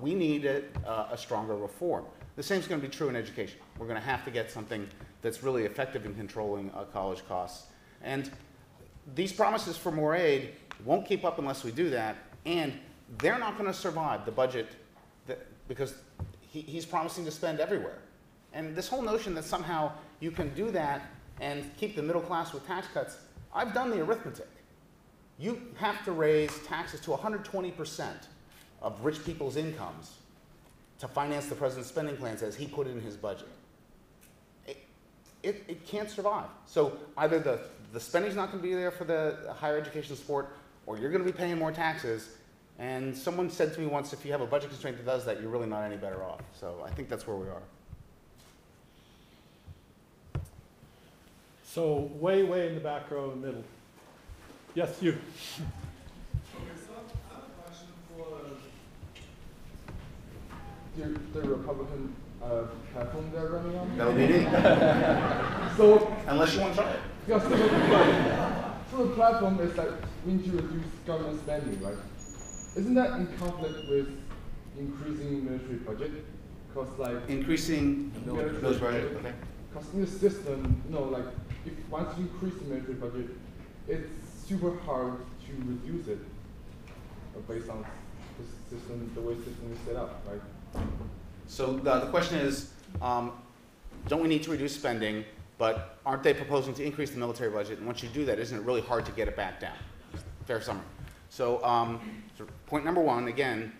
We need a stronger reform. The same is going to be true in education. We're going to have to get something that's really effective in controlling college costs. And these promises for more aid won't keep up unless we do that, and they're not going to survive the budget because he's promising to spend everywhere. And this whole notion that somehow you can do that and keep the middle class with tax cuts, I've done the arithmetic. You have to raise taxes to 120% of rich people's incomes to finance the president's spending plans as he put it in his budget. It can't survive. So either the spending's not going to be there for the higher education support, or you're going to be paying more taxes. And someone said to me once, if you have a budget constraint that does that, you're really not any better off. So I think that's where we are. So way in the back row in the middle. Yes, you. Okay, so I have a question for the Republican platform they're running on. That'll be me. So, unless you want to try it. Yeah, so the platform is like we need to reduce government spending, right? Isn't that in conflict with increasing military budget? Because increasing military budget. Okay. Because in the system, if once you increase the military budget, it's super hard to reduce it based on the way the system is set up, right? So the question is, don't we need to reduce spending, but aren't they proposing to increase the military budget? And once you do that, isn't it really hard to get it back down? Fair summary. So point number one, again,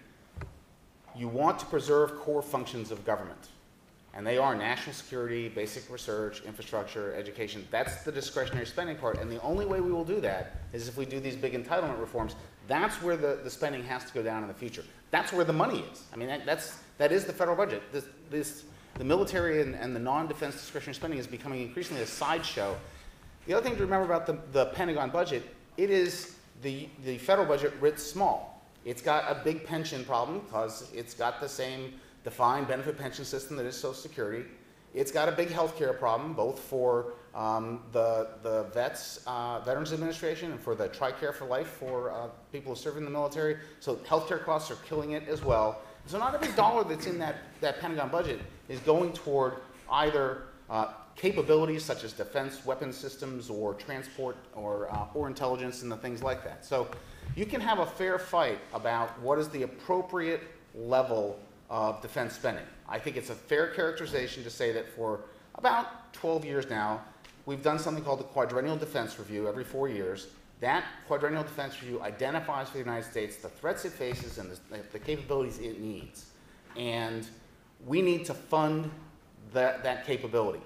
you want to preserve core functions of government. And they are national security, basic research, infrastructure, education. That's the discretionary spending part. And the only way we will do that is if we do these big entitlement reforms. That's where the spending has to go down in the future. That's where the money is. I mean, that is the federal budget. The military and the non-defense discretionary spending is becoming increasingly a sideshow. The other thing to remember about the Pentagon budget, it is the federal budget writ small. It's got a big pension problem because it's got the same defined benefit pension system that is Social Security. It's got a big healthcare problem, both for the Veterans Administration and for the TRICARE for Life for people who serve in the military. So healthcare costs are killing it as well. So not every dollar that's in that Pentagon budget is going toward either capabilities such as defense weapons systems or transport or intelligence and the things like that. So you can have a fair fight about what is the appropriate level of defense spending. I think it's a fair characterization to say that for about 12 years now, we've done something called the Quadrennial Defense Review every 4 years. That Quadrennial Defense Review identifies for the United States the threats it faces and the capabilities it needs. And we need to fund that capability.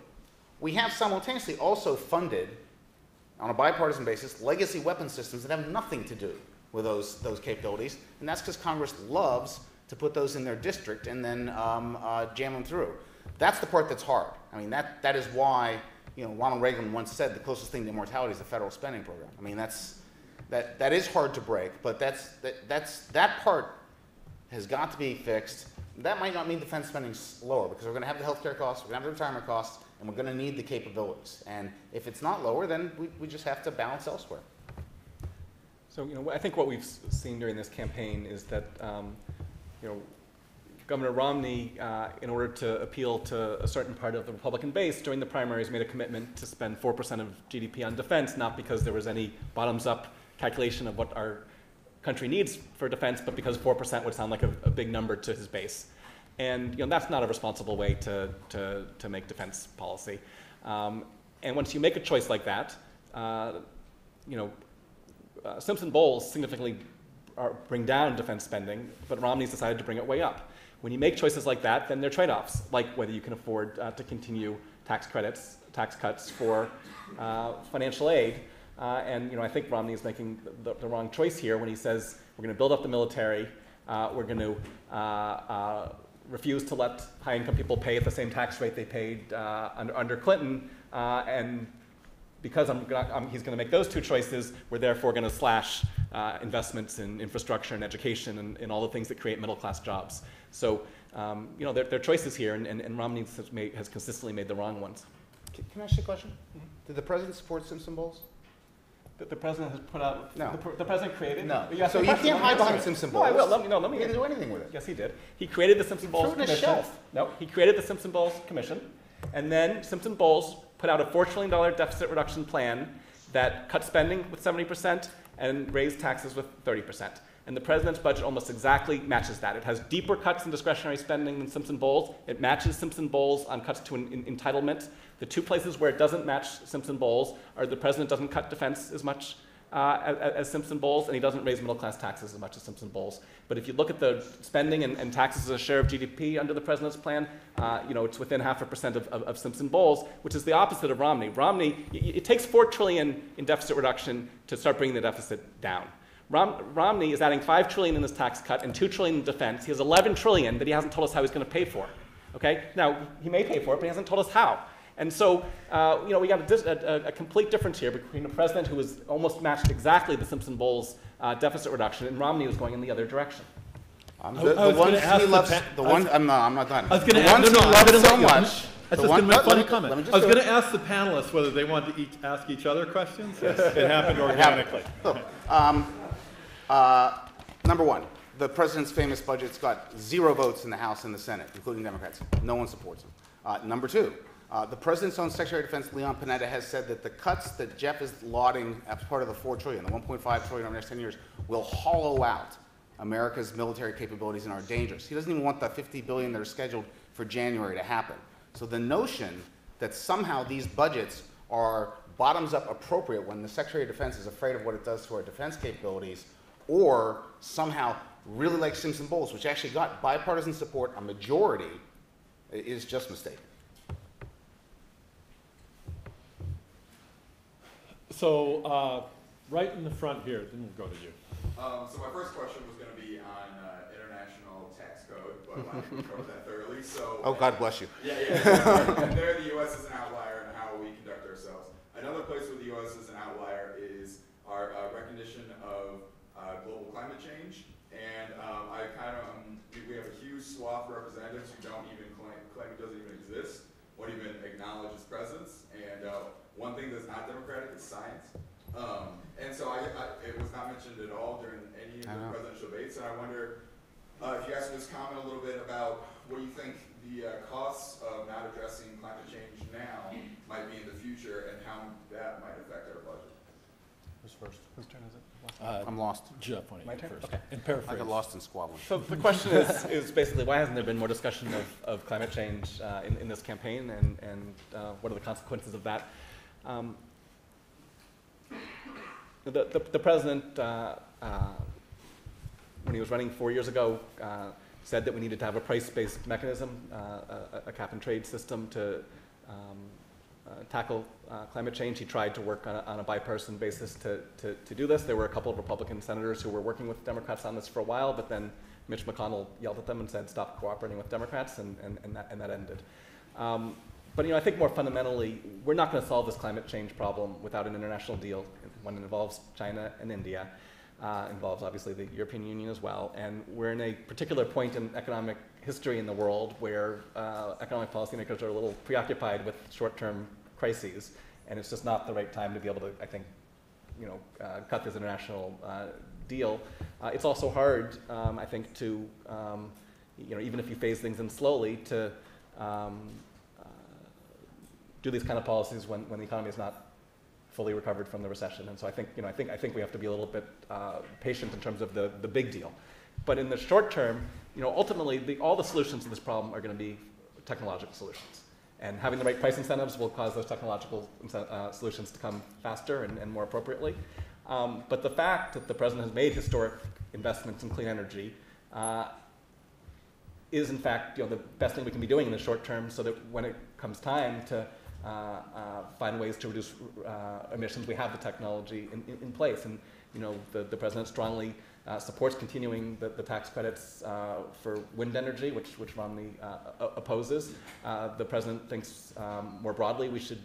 We have simultaneously also funded, on a bipartisan basis, legacy weapon systems that have nothing to do with those capabilities, and that's because Congress loves to put those in their district and then jam them through. That's the part that's hard. I mean, that is why, you know, Ronald Reagan once said the closest thing to immortality is the federal spending program. I mean, that is hard to break, but that part has got to be fixed. That might not mean defense spending lower, because we're going to have the healthcare costs, we're going to have the retirement costs, and we're going to need the capabilities. And if it's not lower, then we just have to balance elsewhere. So, you know, I think what we've seen during this campaign is that, you know, Governor Romney, in order to appeal to a certain part of the Republican base during the primaries, made a commitment to spend 4% of GDP on defense, not because there was any bottoms-up calculation of what our country needs for defense, but because 4% would sound like a big number to his base. And, you know, that's not a responsible way to make defense policy. And once you make a choice like that, you know, Simpson-Bowles significantly bring down defense spending, but Romney's decided to bring it way up. When you make choices like that, then there are trade-offs, like whether you can afford to continue tax cuts for financial aid. And, you know, I think Romney is making the wrong choice here when he says we're going to build up the military, we're going to refuse to let high-income people pay at the same tax rate they paid under Clinton, and because he's going to make those two choices, we're therefore going to slash investments in infrastructure and education and all the things that create middle-class jobs. So, you know, there are choices here, and Romney has consistently made the wrong ones. Can I ask you a question? Mm-hmm. Did the president support Simpson-Bowles? The president has put out. No. The president created. No. So you can't hide behind Simpson-Bowles. No, I will. Let me. He didn't do anything with it. Yes, he did. He created the Simpson-Bowles Commission. No, he created the Simpson-Bowles Commission, and then Simpson-Bowles put out a $4 trillion deficit reduction plan that cut spending with 70% and raised taxes with 30%. And the president's budget almost exactly matches that. It has deeper cuts in discretionary spending than Simpson-Bowles. It matches Simpson-Bowles on cuts to entitlement. The two places where it doesn't match Simpson-Bowles are the president doesn't cut defense as much as Simpson-Bowles, and he doesn't raise middle-class taxes as much as Simpson-Bowles. But if you look at the spending and taxes as a share of GDP under the president's plan, you know, it's within 0.5% of Simpson-Bowles, which is the opposite of Romney. Romney, it takes $4 trillion in deficit reduction to start bringing the deficit down. Romney is adding $5 trillion in his tax cut and $2 trillion in defense. He has $11 trillion that he hasn't told us how he's going to pay for. Okay? Now, he may pay for it, but he hasn't told us how. And so, you know, we got a complete difference here between a president who was almost matched exactly the Simpson-Bowles deficit reduction, and Romney was going in the other direction. I'm not done. I was going to ask I was going to ask the panelists whether they wanted to ask each other questions. Yes, it happened organically. Number one, the president's famous budget's got 0 votes in the House and the Senate, including Democrats. No one supports him. Number two, the president's own Secretary of Defense, Leon Panetta, has said that the cuts that Jeff is lauding as part of the $4 trillion, the $1.5 trillion over the next 10 years, will hollow out America's military capabilities and are dangerous. He doesn't even want the $50 billion that are scheduled for January to happen. So the notion that somehow these budgets are bottoms-up appropriate when the Secretary of Defense is afraid of what it does to our defense capabilities, or somehow really like Simpson-Bowles, which actually got bipartisan support, a majority, is just mistaken. So right in the front here, then we'll go to you. So my first question was going to be on international tax code, but I think we covered that thoroughly. So oh, God bless you. Yeah. And there, the U.S. is an outlier in how we conduct ourselves. Another place where the U.S. is an outlier is our recognition of global climate change. And we have a huge swath of representatives who don't even claim it doesn't even exist. won't even acknowledge his presence. And one thing that's not democratic is science. And so it was not mentioned at all during any of the presidential debates. And I wonder if you guys could just comment a little bit about what you think the costs of not addressing climate change now might be in the future and how that might affect our budget. Who's first? Whose turn is it? I'm lost. Jeff, why don't My you turn? first? Okay. And I paraphrase. got lost in squabbling. So the question is basically why hasn't there been more discussion of climate change in this campaign, and what are the consequences of that? The president, when he was running 4 years ago, said that we needed to have a price-based mechanism, a cap-and-trade system to tackle climate change. He tried to work on a bipartisan basis to do this. There were a couple of Republican senators who were working with Democrats on this for a while, but then Mitch McConnell yelled at them and said, stop cooperating with Democrats, and that ended. But I think more fundamentally, we're not going to solve this climate change problem without an international deal. One that involves China and India, involves obviously the European Union as well. And we're in a particular point in economic history in the world where economic policymakers are a little preoccupied with short-term crises, and it's just not the right time to be able to, I think, cut this international deal. It's also hard, I think, to, even if you phase things in slowly, to do these kind of policies when the economy is not fully recovered from the recession. And so I think we have to be a little bit patient in terms of the big deal. But in the short term, ultimately all the solutions to this problem are going to be technological solutions. And having the right price incentives will cause those technological solutions to come faster and more appropriately. But the fact that the president has made historic investments in clean energy is in fact the best thing we can be doing in the short term, so that when it comes time to find ways to reduce emissions, we have the technology in place. And the president strongly supports continuing the tax credits for wind energy, which Romney opposes. The president thinks more broadly we should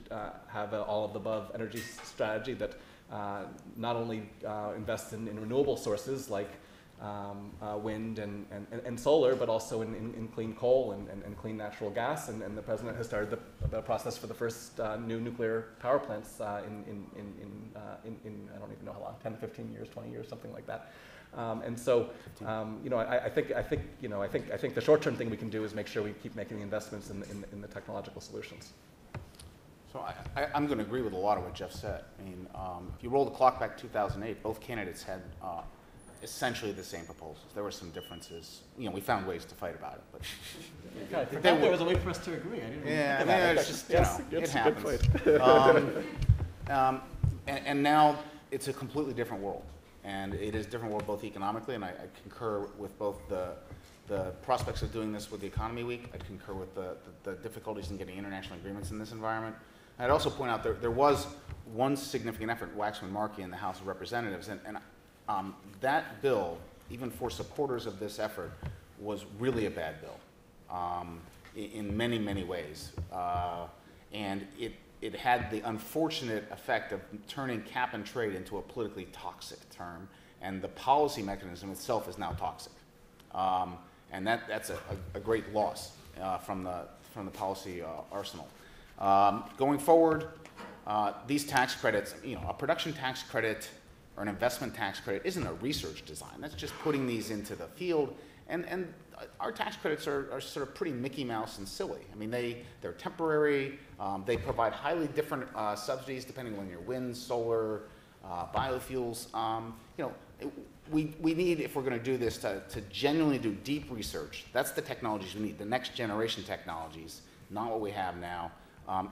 have an all-of-the-above energy strategy that not only invests in renewable sources like wind and solar, but also in clean coal and clean natural gas. And the president has started the process for the first new nuclear power plants in I don't even know how long, 10 to 15 years, 20 years, something like that. And so, I think the short-term thing we can do is make sure we keep making the investments in the technological solutions. So I'm going to agree with a lot of what Jeff said. I mean, if you roll the clock back to 2008, both candidates had essentially the same proposals. There were some differences. We found ways to fight about it, but God, I thought there was a way for us to agree. I didn't. Yeah, know. it's just it happens. And now it's a completely different world, and it is a different world both economically, and I concur with both the prospects of doing this with the economy week. I concur with the difficulties in getting international agreements in this environment. I'd also point out there was one significant effort, Waxman-Markey in the House of Representatives, and that bill, even for supporters of this effort, was really a bad bill in many, many ways. And it had the unfortunate effect of turning cap and trade into a politically toxic term, and the policy mechanism itself is now toxic. And that's a great loss from the policy arsenal. Going forward, these tax credits, a production tax credit or an investment tax credit isn't a research design. That's just putting these into the field. And our tax credits are sort of pretty Mickey Mouse and silly. I mean, they're temporary. They provide highly different subsidies depending on your wind, solar, biofuels. We need, if we're going to do this, to genuinely do deep research. That's the technologies we need, the next generation technologies, not what we have now.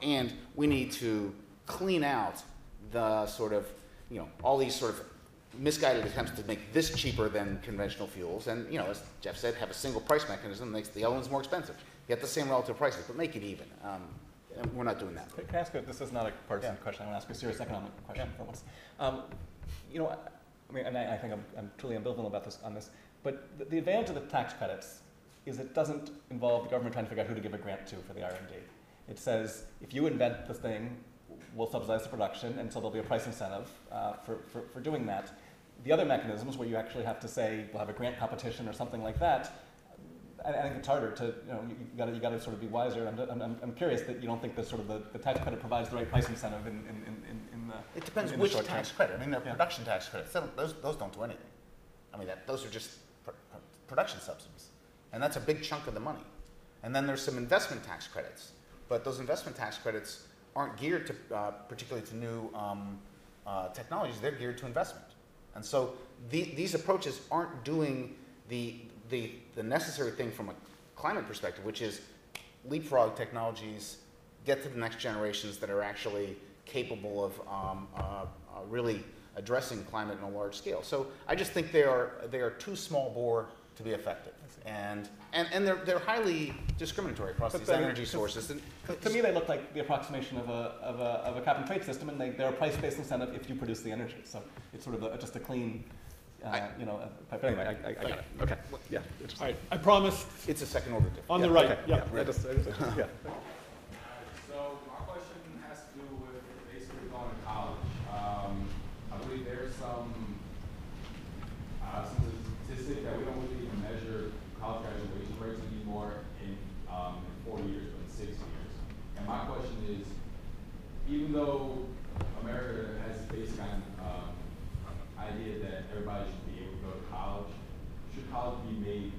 And we need to clean out the sort of, all these sort of misguided attempts to make this cheaper than conventional fuels. And, as Jeff said, have a single price mechanism that makes the other ones more expensive. Get the same relative prices, but make it even. And we're not doing that. Can I ask this is not a partisan question. I want to ask a serious economic question for once. I think I'm truly ambivalent about this but the advantage of the tax credits is it doesn't involve the government trying to figure out who to give a grant to for the R&D. It says, if you invent this thing, we'll subsidize the production, and so there'll be a price incentive for doing that. The other mechanisms where you actually have to say, we'll have a grant competition or something like that, I think it's harder to, you gotta sort of be wiser. I'm curious that you don't think that sort of the tax credit provides the right price incentive in the. It depends in the which short tax term. credit. I mean, they're production tax credits. Those don't do anything. I mean, those are just production subsidies. And that's a big chunk of the money. And then there's some investment tax credits. But those investment tax credits aren't geared to, particularly to new technologies. They're geared to investment. And so these approaches aren't doing the necessary thing from a climate perspective, which is leapfrog technologies, get to the next generations that are actually capable of really addressing climate on a large scale. So I just think they are too small bore to be effective, and they're highly discriminatory across these energy sources. To me, they look like the approximation of a cap and trade system, and they're a price-based incentive if you produce the energy. So it's sort of just a clean. But anyway, I got it. Okay. Yeah. All right. I promised it's a second order difference. on the right. Okay. Yeah. Yeah. So my question has to do with basically going to college. I believe there's some statistic that we don't really even measure college graduation rates anymore in 4 years, but in 6 years. And my question is, even though America has a basic idea that everybody should be able to go to college, should college be made,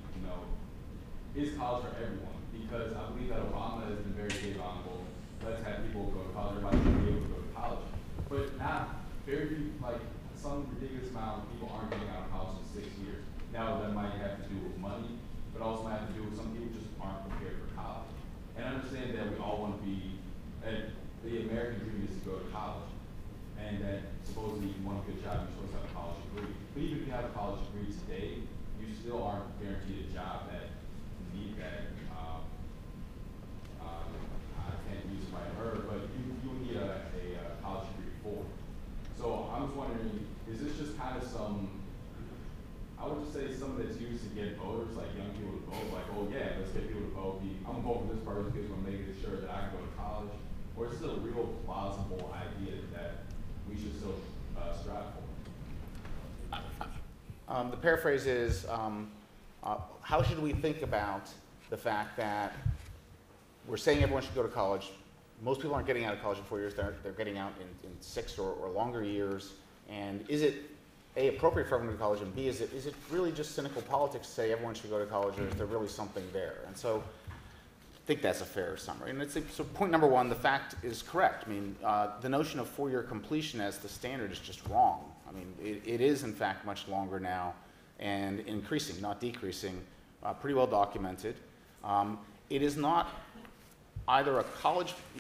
is college for everyone? Because I believe that Obama has been very big on, well, let's have people go to college, everybody should be able to go to college. But not very few, like some ridiculous amount of people aren't getting out of college in 6 years. Now that might have to do with money, but also might have to do with some people just aren't prepared for college. And I understand that we all want to be, and the American dream is to go to college. And that supposedly if you want a good job, you're supposed to have a college degree. But even if you have a college degree today, you still aren't guaranteed a job that need that. I can't use it by her, but you need a college degree for. So I was wondering, is this just kind of I would just say something that's used to get voters, like young people to vote, like, oh yeah, let's get people to vote. I'm going to vote for this person because I'm making sure that I can go to college. Or is it a real plausible idea that we should still strive for? The paraphrase is, how should we think about the fact that we're saying everyone should go to college? Most people aren't getting out of college in 4 years. They're getting out in 6 or longer years. And is it, A, appropriate for everyone to go to college, and B, is it really just cynical politics to say everyone should go to college, or is there really something there? And so I think that's a fair summary. And so point number one, the fact is correct. I mean, the notion of 4-year completion as the standard is just wrong. I mean, it is, in fact, much longer now and increasing, not decreasing, pretty well documented. It is not either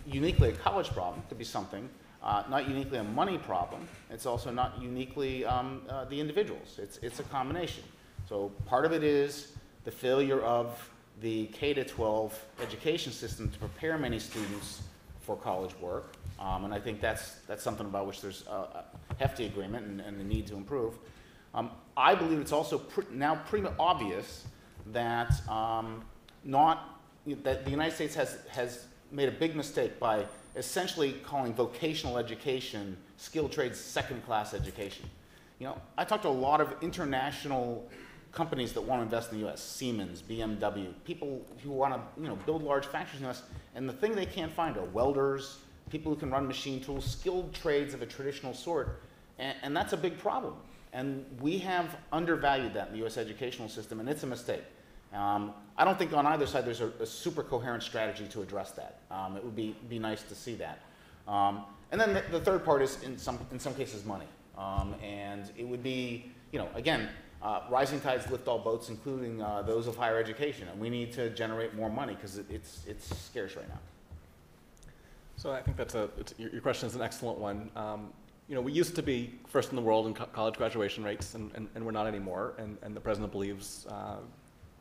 uniquely a college problem, could be something, not uniquely a money problem. It's also not uniquely the individuals. It's a combination. So part of it is the failure of the K-12 education system to prepare many students for college work. And I think that's something about which there's a hefty agreement and the need to improve. I believe it's also now pretty obvious that that the United States has made a big mistake by essentially calling vocational education, skilled trades, second-class education. I talked to a lot of international companies that want to invest in the U.S., Siemens, BMW, people who want to build large factories in the U.S., and the thing they can't find are welders, people who can run machine tools, skilled trades of a traditional sort, and that's a big problem. And we have undervalued that in the U.S. educational system, and it's a mistake. I don't think on either side there's a super coherent strategy to address that. It would be nice to see that. And then the third part is in some cases money. And it would be, again, rising tides lift all boats, including those of higher education. And we need to generate more money because it's scarce right now. So I think your question is an excellent one. We used to be first in the world in college graduation rates, and we're not anymore. And the president believes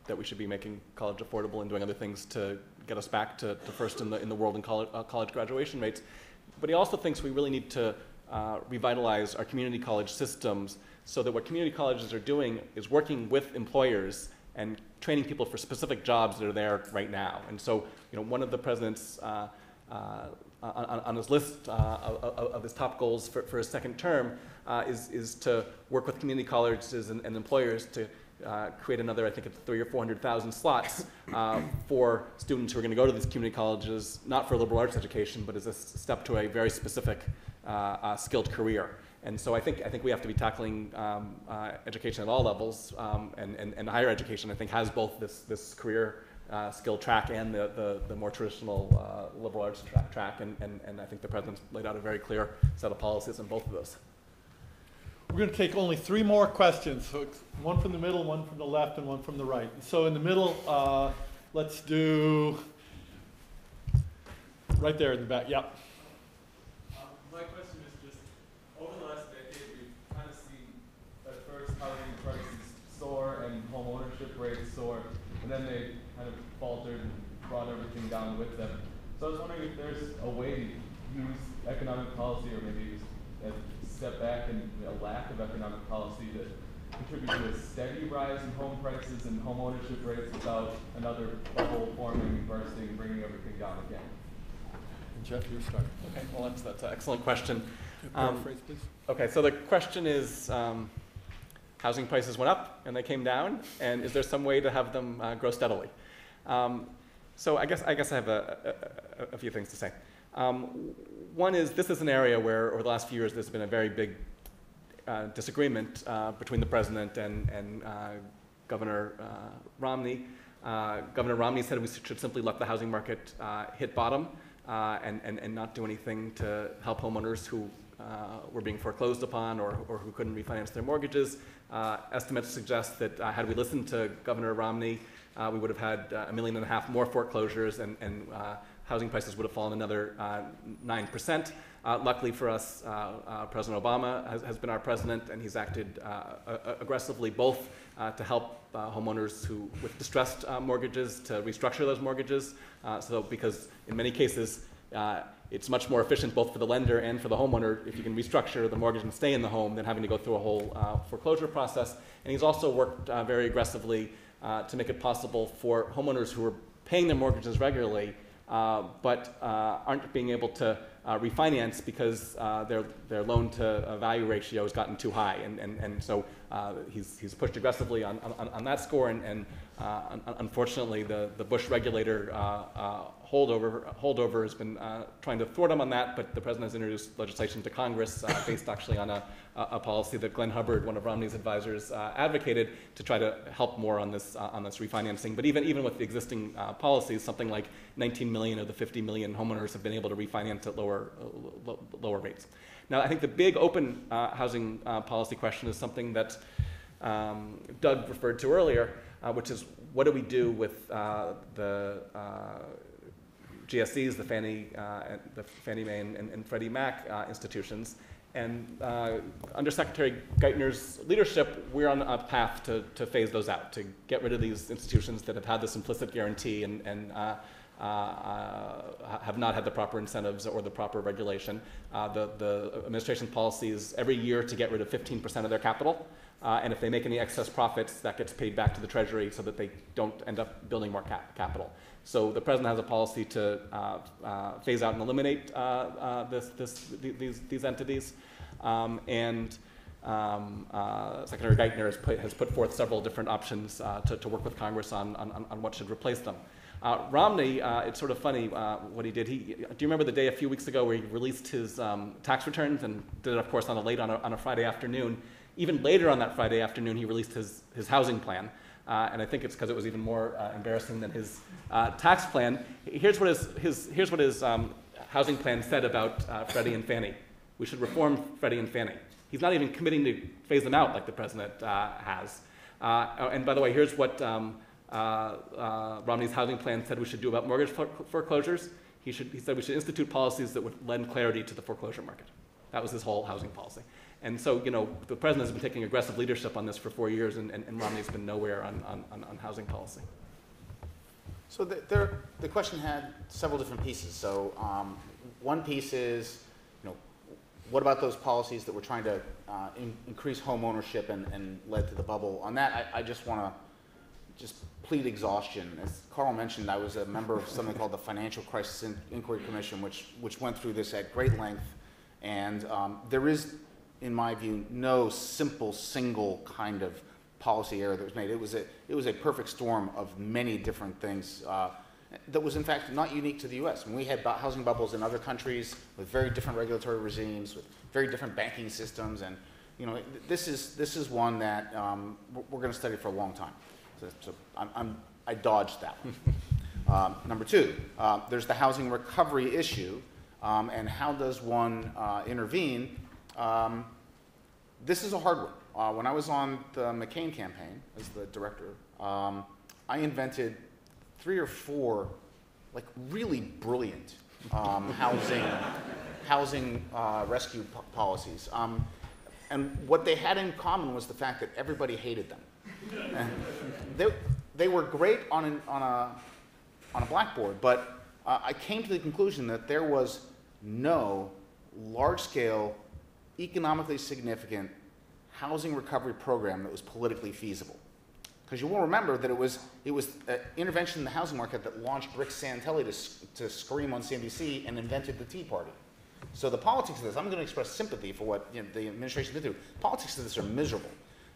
that we should be making college affordable and doing other things to get us back to first in the world in college graduation rates. But he also thinks we really need to revitalize our community college systems so that what community colleges are doing is working with employers and training people for specific jobs that are there right now. And so, one of the president's on his list of his top goals for his second term is to work with community colleges and employers to create another, I think it's 300,000 or 400,000 slots for students who are going to go to these community colleges, not for liberal arts education, but as a step to a very specific skilled career. And so I think we have to be tackling education at all levels, and higher education, I think, has both this career skill track and the more traditional liberal arts track, and I think the President's laid out a very clear set of policies on both of those. We're going to take only 3 more questions, so one from the middle, one from the left, and one from the right. So in the middle, let's do right there in the back. Yep. My question is just, over the last decade, we've kind of seen at first housing prices soar and home ownership rates soar, and then they kind of faltered and brought everything down with them. So I was wondering if there's a way to use economic policy, or maybe just a step back and a lack of economic policy to contribute to a steady rise in home prices and home ownership rates without another bubble forming, bursting, bringing everything down again. And Jeff, you're starting. Okay, well, that's an excellent question. Paraphrase, please. Okay, so the question is, housing prices went up and they came down, and is there some way to have them grow steadily? So I guess I have a few things to say. One is, this is an area where over the last few years there's been a very big disagreement between the President and Governor Romney. Governor Romney said we should simply let the housing market hit bottom and not do anything to help homeowners who were being foreclosed upon or who couldn't refinance their mortgages. Estimates suggest that had we listened to Governor Romney, we would have had 1.5 million more foreclosures, and housing prices would have fallen another 9%. Luckily for us, President Obama has been our president, and he's acted aggressively both to help homeowners with distressed mortgages to restructure those mortgages. Because in many cases, it's much more efficient both for the lender and for the homeowner if you can restructure the mortgage and stay in the home than having to go through a whole foreclosure process. And he's also worked very aggressively to make it possible for homeowners who are paying their mortgages regularly but aren't being able to refinance because their loan to value ratio has gotten too high, and so he's pushed aggressively on that score, and unfortunately the Bush regulator holdover has been trying to thwart him on that, but the President has introduced legislation to Congress based actually on a policy that Glenn Hubbard, one of Romney's advisors, advocated to try to help more on this refinancing. But even with the existing policies, something like 19 million of the 50 million homeowners have been able to refinance at lower rates. Now, I think the big open housing policy question is something that Doug referred to earlier, which is what do we do with the GSEs, the Fannie Mae and Freddie Mac institutions. And under Secretary Geithner's leadership, we're on a path to phase those out, to get rid of these institutions that have had this implicit guarantee and have not had the proper incentives or the proper regulation. The administration policy is every year to get rid of 15% of their capital. And if they make any excess profits, that gets paid back to the Treasury so that they don't end up building more capital. So the President has a policy to phase out and eliminate these entities. Secretary Geithner has put forth several different options to work with Congress on what should replace them. Romney, it's sort of funny what he did. Do you remember the day a few weeks ago where he released his tax returns and did it, of course, on a Friday afternoon? Even later on that Friday afternoon, he released his housing plan. And I think it's because it was even more embarrassing than his tax plan. Here's what his housing plan said about Freddie and Fannie. We should reform Freddie and Fannie. He's not even committing to phase them out like the President has. And by the way, here's what Romney's housing plan said we should do about mortgage foreclosures. He said we should institute policies that would lend clarity to the foreclosure market. That was his whole housing policy. And so, the President has been taking aggressive leadership on this for 4 years, and Romney's been nowhere on housing policy. So the question had several different pieces. So one piece is, what about those policies that were trying to increase home ownership and led to the bubble? On that, I just want to plead exhaustion. As Carl mentioned, I was a member of something called the Financial Crisis Inquiry Commission, which went through this at great length. And there is, in my view, no simple, single kind of policy error that was made. It was a perfect storm of many different things that was in fact not unique to the U.S. I mean, we had housing bubbles in other countries with very different regulatory regimes, with very different banking systems, and this is one that we're going to study for a long time. So I dodged that one. Number two, there's the housing recovery issue, and how does one intervene? This is a hard one. When I was on the McCain campaign as the director, I invented 3 or 4 like really brilliant housing rescue policies. And what they had in common was the fact that everybody hated them. They were great on a blackboard, but I came to the conclusion that there was no large-scale, economically significant housing recovery program that was politically feasible. Because you will remember that it was intervention in the housing market that launched Rick Santelli to scream on CNBC and invented the Tea Party. So the politics of this, I'm going to express sympathy for what the administration did through. Politics of this are miserable.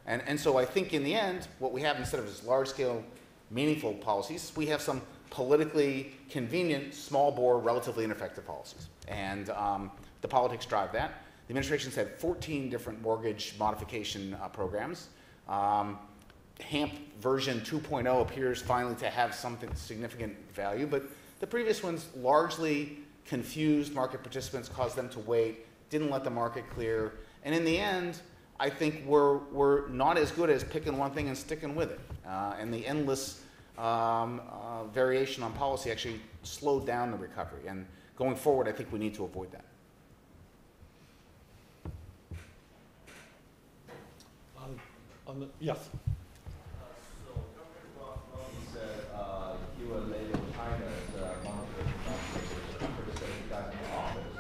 And so I think in the end, what we have instead of is large-scale, meaningful policies, we have some politically convenient, small-bore, relatively ineffective policies. And the politics drive that. The administration's had 14 different mortgage modification programs. HAMP version 2.0 appears finally to have something significant value, but the previous ones largely confused market participants, caused them to wait, didn't let the market clear, and in the end, I think we're not as good as picking one thing and sticking with it. And the endless variation on policy actually slowed down the recovery, and going forward, I think we need to avoid that. Yes. So Governor said he would label China as a monetary for the 70 guys in the office.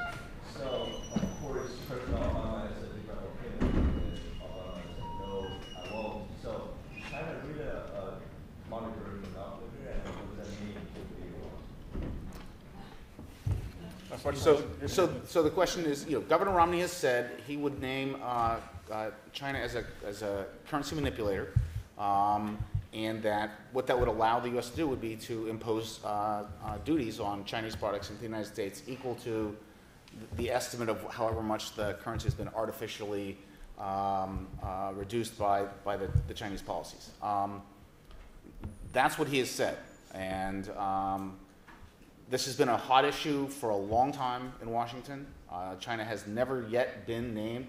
So, of course, President Obama has a different opinion. Obama said, no, I won't. So, China really a monetary monopoly, and what does that mean to the US? So the question is, Governor Romney has said he would name China as a currency manipulator, and that what that would allow the U.S. to do would be to impose duties on Chinese products into the United States equal to the estimate of however much the currency has been artificially reduced by the Chinese policies. That's what he has said, and this has been a hot issue for a long time in Washington. China has never yet been named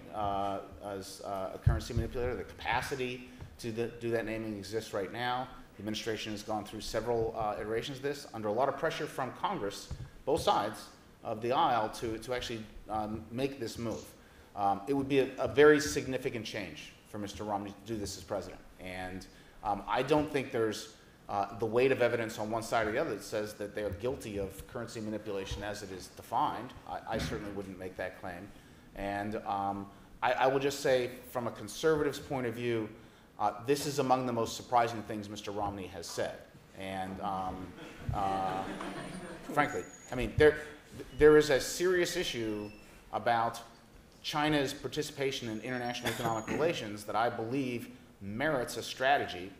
as a currency manipulator. The capacity to do that naming exists right now. The administration has gone through several iterations of this under a lot of pressure from Congress, both sides of the aisle, to actually make this move. It would be a very significant change for Mr. Romney to do this as president. And I don't think there's the weight of evidence on one side or the other that says that they are guilty of currency manipulation as it is defined. I certainly wouldn't make that claim. And I will just say, from a conservative's point of view, this is among the most surprising things Mr. Romney has said. And frankly, I mean, there is a serious issue about China's participation in international economic relations that I believe merits a strategy.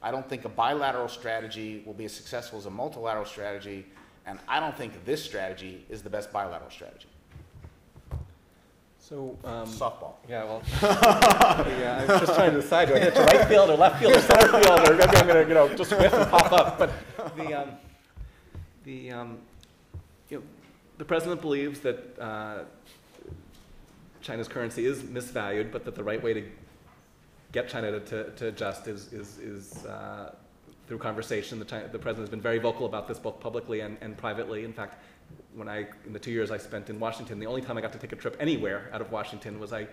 I don't think a bilateral strategy will be as successful as a multilateral strategy, and I don't think this strategy is the best bilateral strategy. So, softball. Yeah, well, yeah, I'm just trying to decide, do I hit it to right field or left field or center field, or maybe I'm going to, just whiff and pop up. But the president believes that China's currency is misvalued, but that the right way to get China to adjust is through conversation. The president has been very vocal about this both publicly and privately. In fact, in the 2 years I spent in Washington, the only time I got to take a trip anywhere out of Washington was I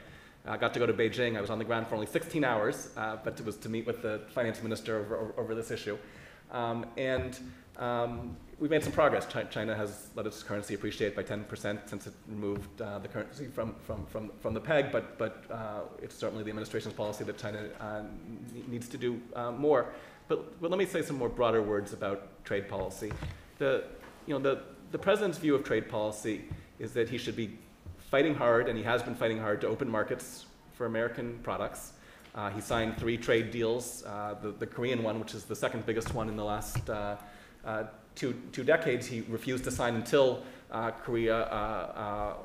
got to go to Beijing. I was on the ground for only 16 hours, but it was to meet with the finance minister over this issue. We've made some progress. China has let its currency appreciate by 10% since it removed the currency from the peg, but it's certainly the administration's policy that China needs to do more. But let me say some more broader words about trade policy. The president's view of trade policy is that he should be fighting hard, and he has been fighting hard, to open markets for American products, He signed 3 trade deals, the Korean one, which is the second biggest one in the last two decades. He refused to sign until Korea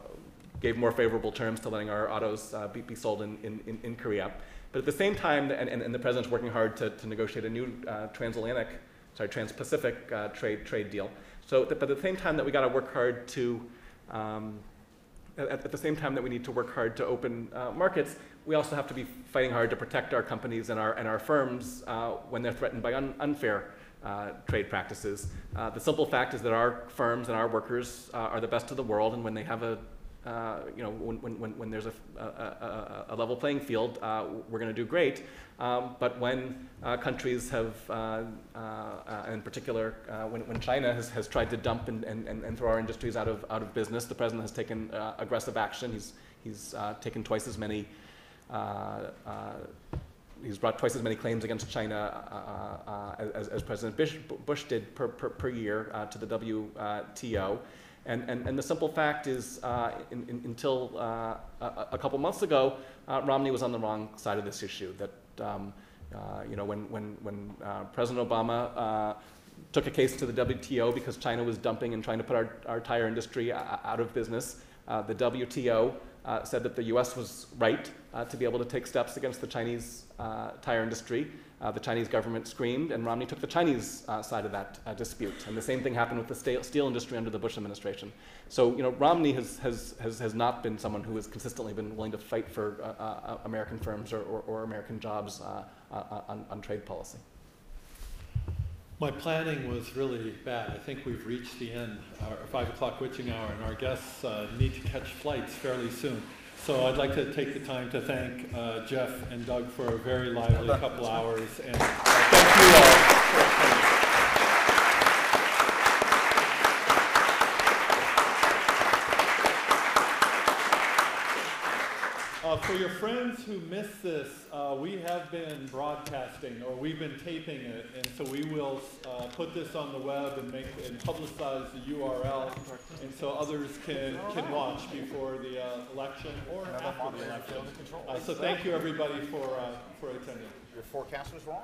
gave more favorable terms to letting our autos be sold in Korea. But at the same time, and the president's working hard to negotiate a new trans-Pacific trade deal. So, but at the same time that we got to work hard to, at the same time that we need to work hard to open markets, we also have to be fighting hard to protect our companies and our firms when they're threatened by unfair trade practices. The simple fact is that our firms and our workers are the best of the world, and when they have when there's a level playing field, we're going to do great. But when countries have, in particular, when China has tried to dump and throw our industries out of business, the president has taken aggressive action. He's taken twice as many. He's brought twice as many claims against China as President Bush did per year to the WTO. And the simple fact is, until a couple months ago, Romney was on the wrong side of this issue. That when President Obama took a case to the WTO because China was dumping and trying to put our tire industry out of business, the WTO said that the U.S. was right to be able to take steps against the Chinese tire industry. The Chinese government screamed, and Romney took the Chinese side of that dispute. And the same thing happened with the steel industry under the Bush administration. So, Romney has not been someone who has consistently been willing to fight for American firms or American jobs on trade policy. My planning was really bad. I think we've reached the end, our 5 o'clock witching hour, and our guests need to catch flights fairly soon. So I'd like to take the time to thank Jeff and Doug for a very lively couple hours, and thank you all for attending. For your friends who missed this, we have been broadcasting, or we've been taping it, and so we will put this on the web and publicize the URL, and so others can watch before the election or after the election. So thank you everybody for attending. Your forecast was wrong.